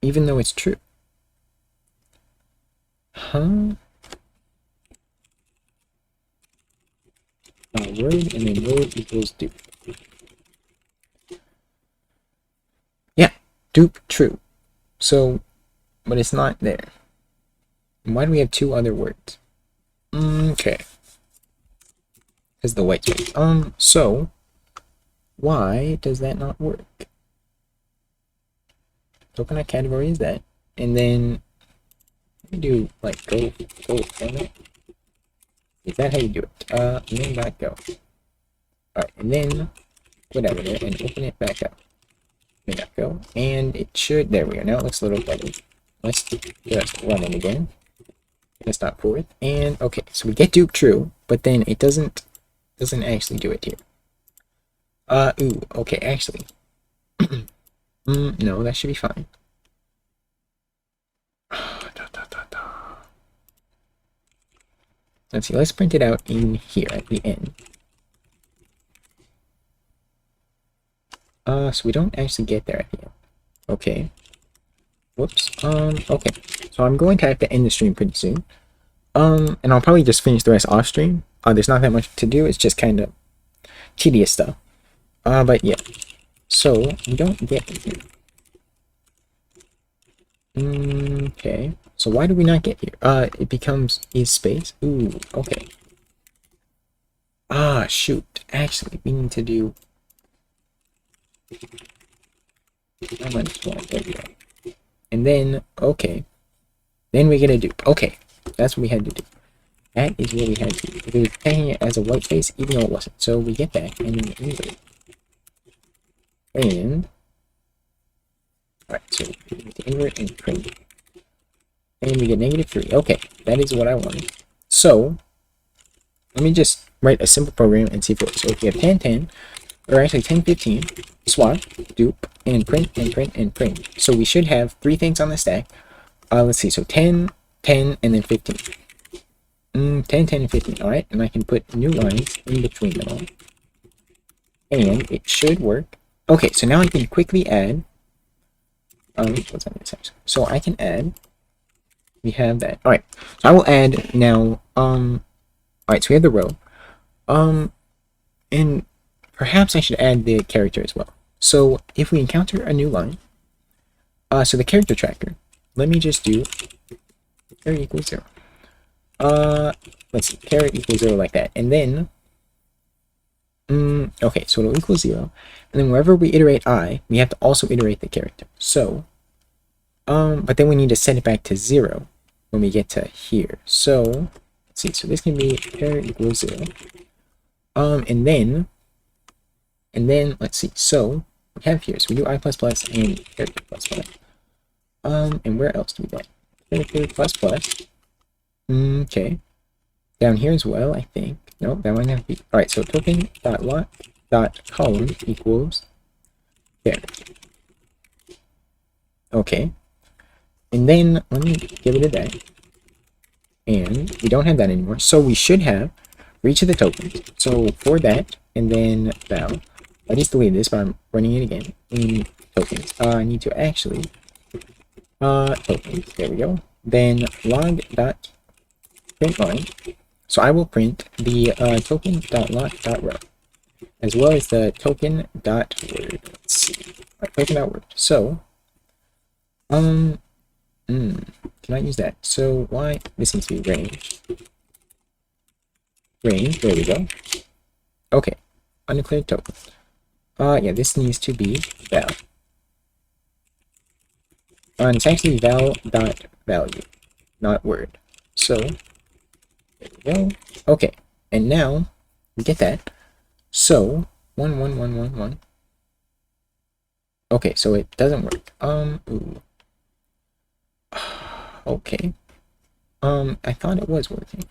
Even though it's true. Huh? Word and then word equals dupe. Yeah, dupe true. So, but it's not there. Why do we have two other words? Okay. Because the white space. So, why does that not work? What kind of category is that? And then, let me do, like, go format. Is that how you do it? And then back go. Alright, and then, whatever there, and open it back up. May not go. And it should, there we go. Now it looks a little better. Let's just run it again. That's not fourth. And okay, so we get Duke true, but then it doesn't actually do it here. Ooh, okay, actually. No, that should be fine. Let's see, let's print it out in here at the end. So we don't actually get there at the end. Okay. Whoops. Okay. So I'm going to have to end the stream pretty soon. And I'll probably just finish the rest off stream. There's not that much to do, it's just kind of tedious stuff. But yeah. So, we don't get here. Okay. So why do we not get here? It becomes is space. Ooh, okay. Shoot. Actually, we need to do... And then, okay. Then we get a dupe. Okay. That's what we had to do. That is what we had to do. It was taking it as a white space, even though it wasn't. So we get that, and then invert. And... Alright, so we need to invert and print. And we get -3. Okay, that is what I wanted. So, let me just write a simple program and see if it works. So if we have 10, 10, or actually 10, 15, swap, dupe, and print, and print, and print. So we should have 3 things on the stack. Let's see, so 10, 10, and then 15. 10, 10, and 15, alright? And I can put new lines in between them all. And it should work. Okay, so now I can quickly add... what's on this section? So I can add... We have that. Alright, so I will add now, alright, so we have the row. And perhaps I should add the character as well. So if we encounter a new line, so the character tracker, let me just do char equals 0. Let's see, char equals 0 like that. And then, okay, so it'll equal 0. And then wherever we iterate I, we have to also iterate the character. So, but then we need to set it back to 0 when we get to here. So, let's see, so this can be char equals 0. And then, let's see, so, we have here, so we do I++ and character ++. And where else do we get? Character ++. Okay. Down here as well, I think. No, that might have to be. Alright, so token.lot.column equals character. Okay. And then, let me get rid of that. And we don't have that anymore. So we should have for each of the tokens. So for that, and then val. I just deleted this, but I'm running it again in tokens. I need to actually tokens. There we go. Then log.println. So I will print the token.lot.row as well as the token.word. Let's see. Token.word. So can I use that? So why this needs to be range. Range, there we go. Okay. Undeclared token. Yeah, this needs to be val. And it's actually val.value, not word. So there we go. Okay, and now we get that. So 1 1 1 1 1. Okay, so it doesn't work. Ooh. Okay. I thought it was working.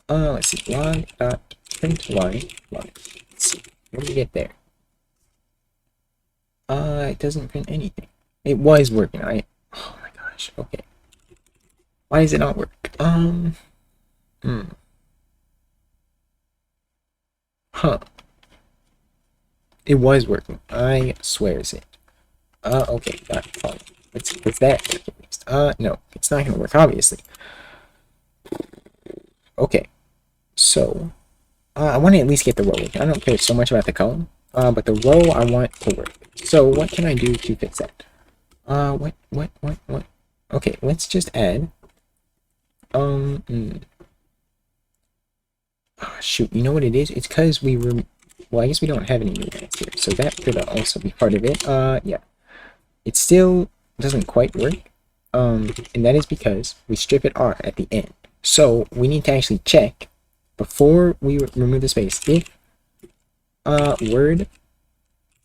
Let's see. Log.println. Let's see. What do we get there? It doesn't print anything. It was working. Oh my gosh. Okay. Why does it not work? Huh. It was working. I swear it's it. Okay. Fine. Let's see. Is that working? No. It's not gonna work, obviously. Okay. So, I want to at least get the row working. I don't care so much about the column, but the row I want to work. So, what can I do to fix that? What? Okay, let's just add. Shoot, you know what it is? It's because we were. Well, I guess we don't have any new lines here, so that could also be part of it. Yeah. It still doesn't quite work. And that is because we strip it R at the end. So, we need to actually check before we remove the space if word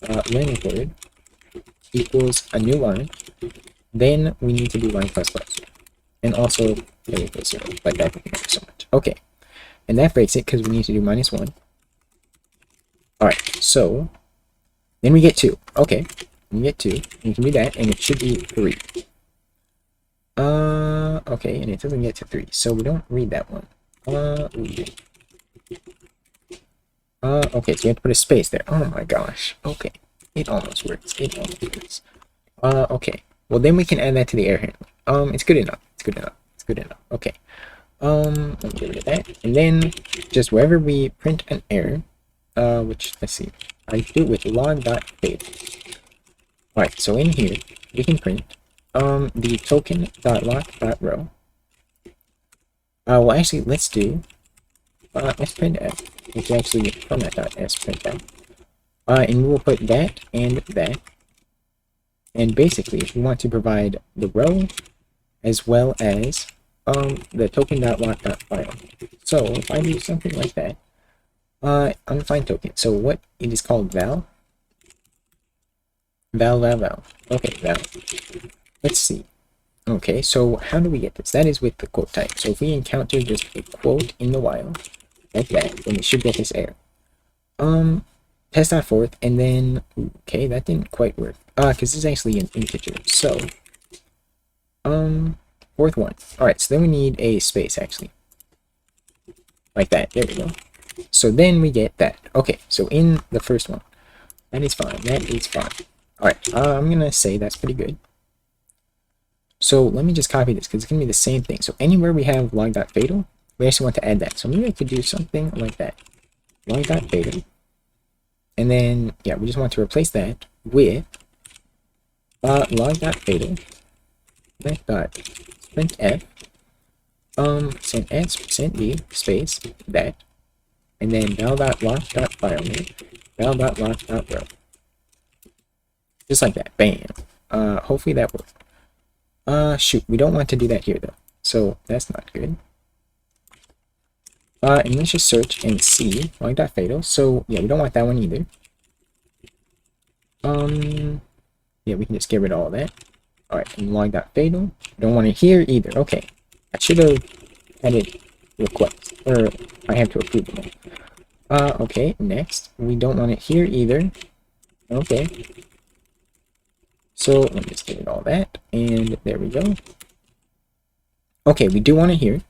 len of word equals a new line, then we need to do line ++. And also There we go, 0, but that didn't matter so much. Okay, and that breaks it because we need to do -1. Alright, so then we get 2. Okay, we get 2. We can do that, and it should be 3. Okay, and it doesn't get to 3, so we don't read that one. Okay, so we have to put a space there. Oh my gosh. Okay, it almost works. It almost works. Okay. Well, then we can add that to the air handler. It's good enough. It's good enough. It's good enough. Okay. Let me get rid of that. And then just wherever we print an error, which, let's see, I do it with log.fatal. Alright, so in here, we can print, the token.lock.row. Well, actually, let's do, sprintf, which is actually format.sprintf. And we will put that and that. And basically, if we want to provide the row as well as the token.lock.file. So if I do something like that, undefined token. So what it is called val. Val. Okay, val. Let's see. Okay, so how do we get this? That is with the quote type. So if we encounter just a quote in the while, like that, then we should get this error. Test.forth, and then, okay, that didn't quite work. Because this is actually an integer. So, fourth one. Alright, so then we need a space, actually. Like that, there we go. So then we get that. Okay, so in the first one, that is fine, that is fine. Alright, I'm gonna say that's pretty good. So let me just copy this, because it's gonna be the same thing. So anywhere we have log.fatal, we actually want to add that. So maybe I could do something like that. Log.fatal. And then, yeah, we just want to replace that with log.fatal, printf, %d space that, and then val.lock.filename, val.lock.row. Just like that, bam. Hopefully that works. Shoot, we don't want to do that here though, so that's not good. And let's just search and see log.fatal. So yeah, we don't want that one either. Yeah, we can just get rid of all that. Alright, and log.fatal. Don't want it here either. Okay. I should have added request, or I have to approve them. Okay, next. We don't want it here either. Okay. So let me just get rid of all that, and there we go. Okay, we do want it here.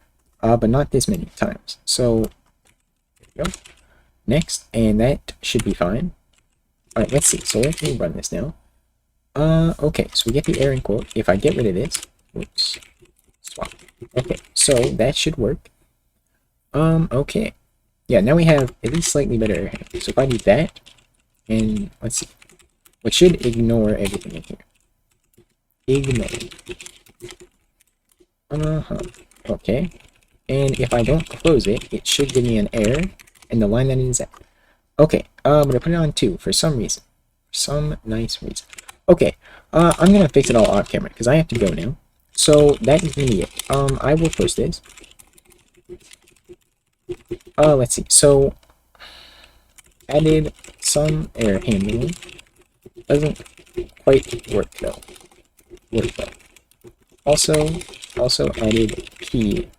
But not this many times. So, there we go. Next, and that should be fine. Alright, let's see. So let me run this now. Okay, so we get the error in quote. If I get rid of this, oops, swap. Okay, so that should work. Okay. Yeah, now we have at least slightly better error handling. So if I do that, and let's see. We should ignore everything in here. Ignore. Okay. And if I don't close it, it should give me an error in the line that it is at. Okay, I'm gonna put it on 2 for some reason. For some nice reason. Okay, I'm gonna fix it all off camera because I have to go now. So that is gonna be it. I will post this. Let's see. So added some error handling. Doesn't quite work though. Also added key.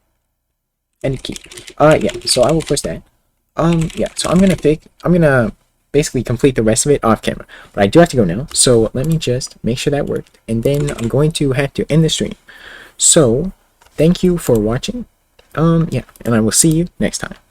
And key. Yeah, so I will push that. Yeah, so I'm gonna basically complete the rest of it off camera. But I do have to go now, so let me just make sure that worked. And then I'm going to have to end the stream. So, thank you for watching. Yeah, and I will see you next time.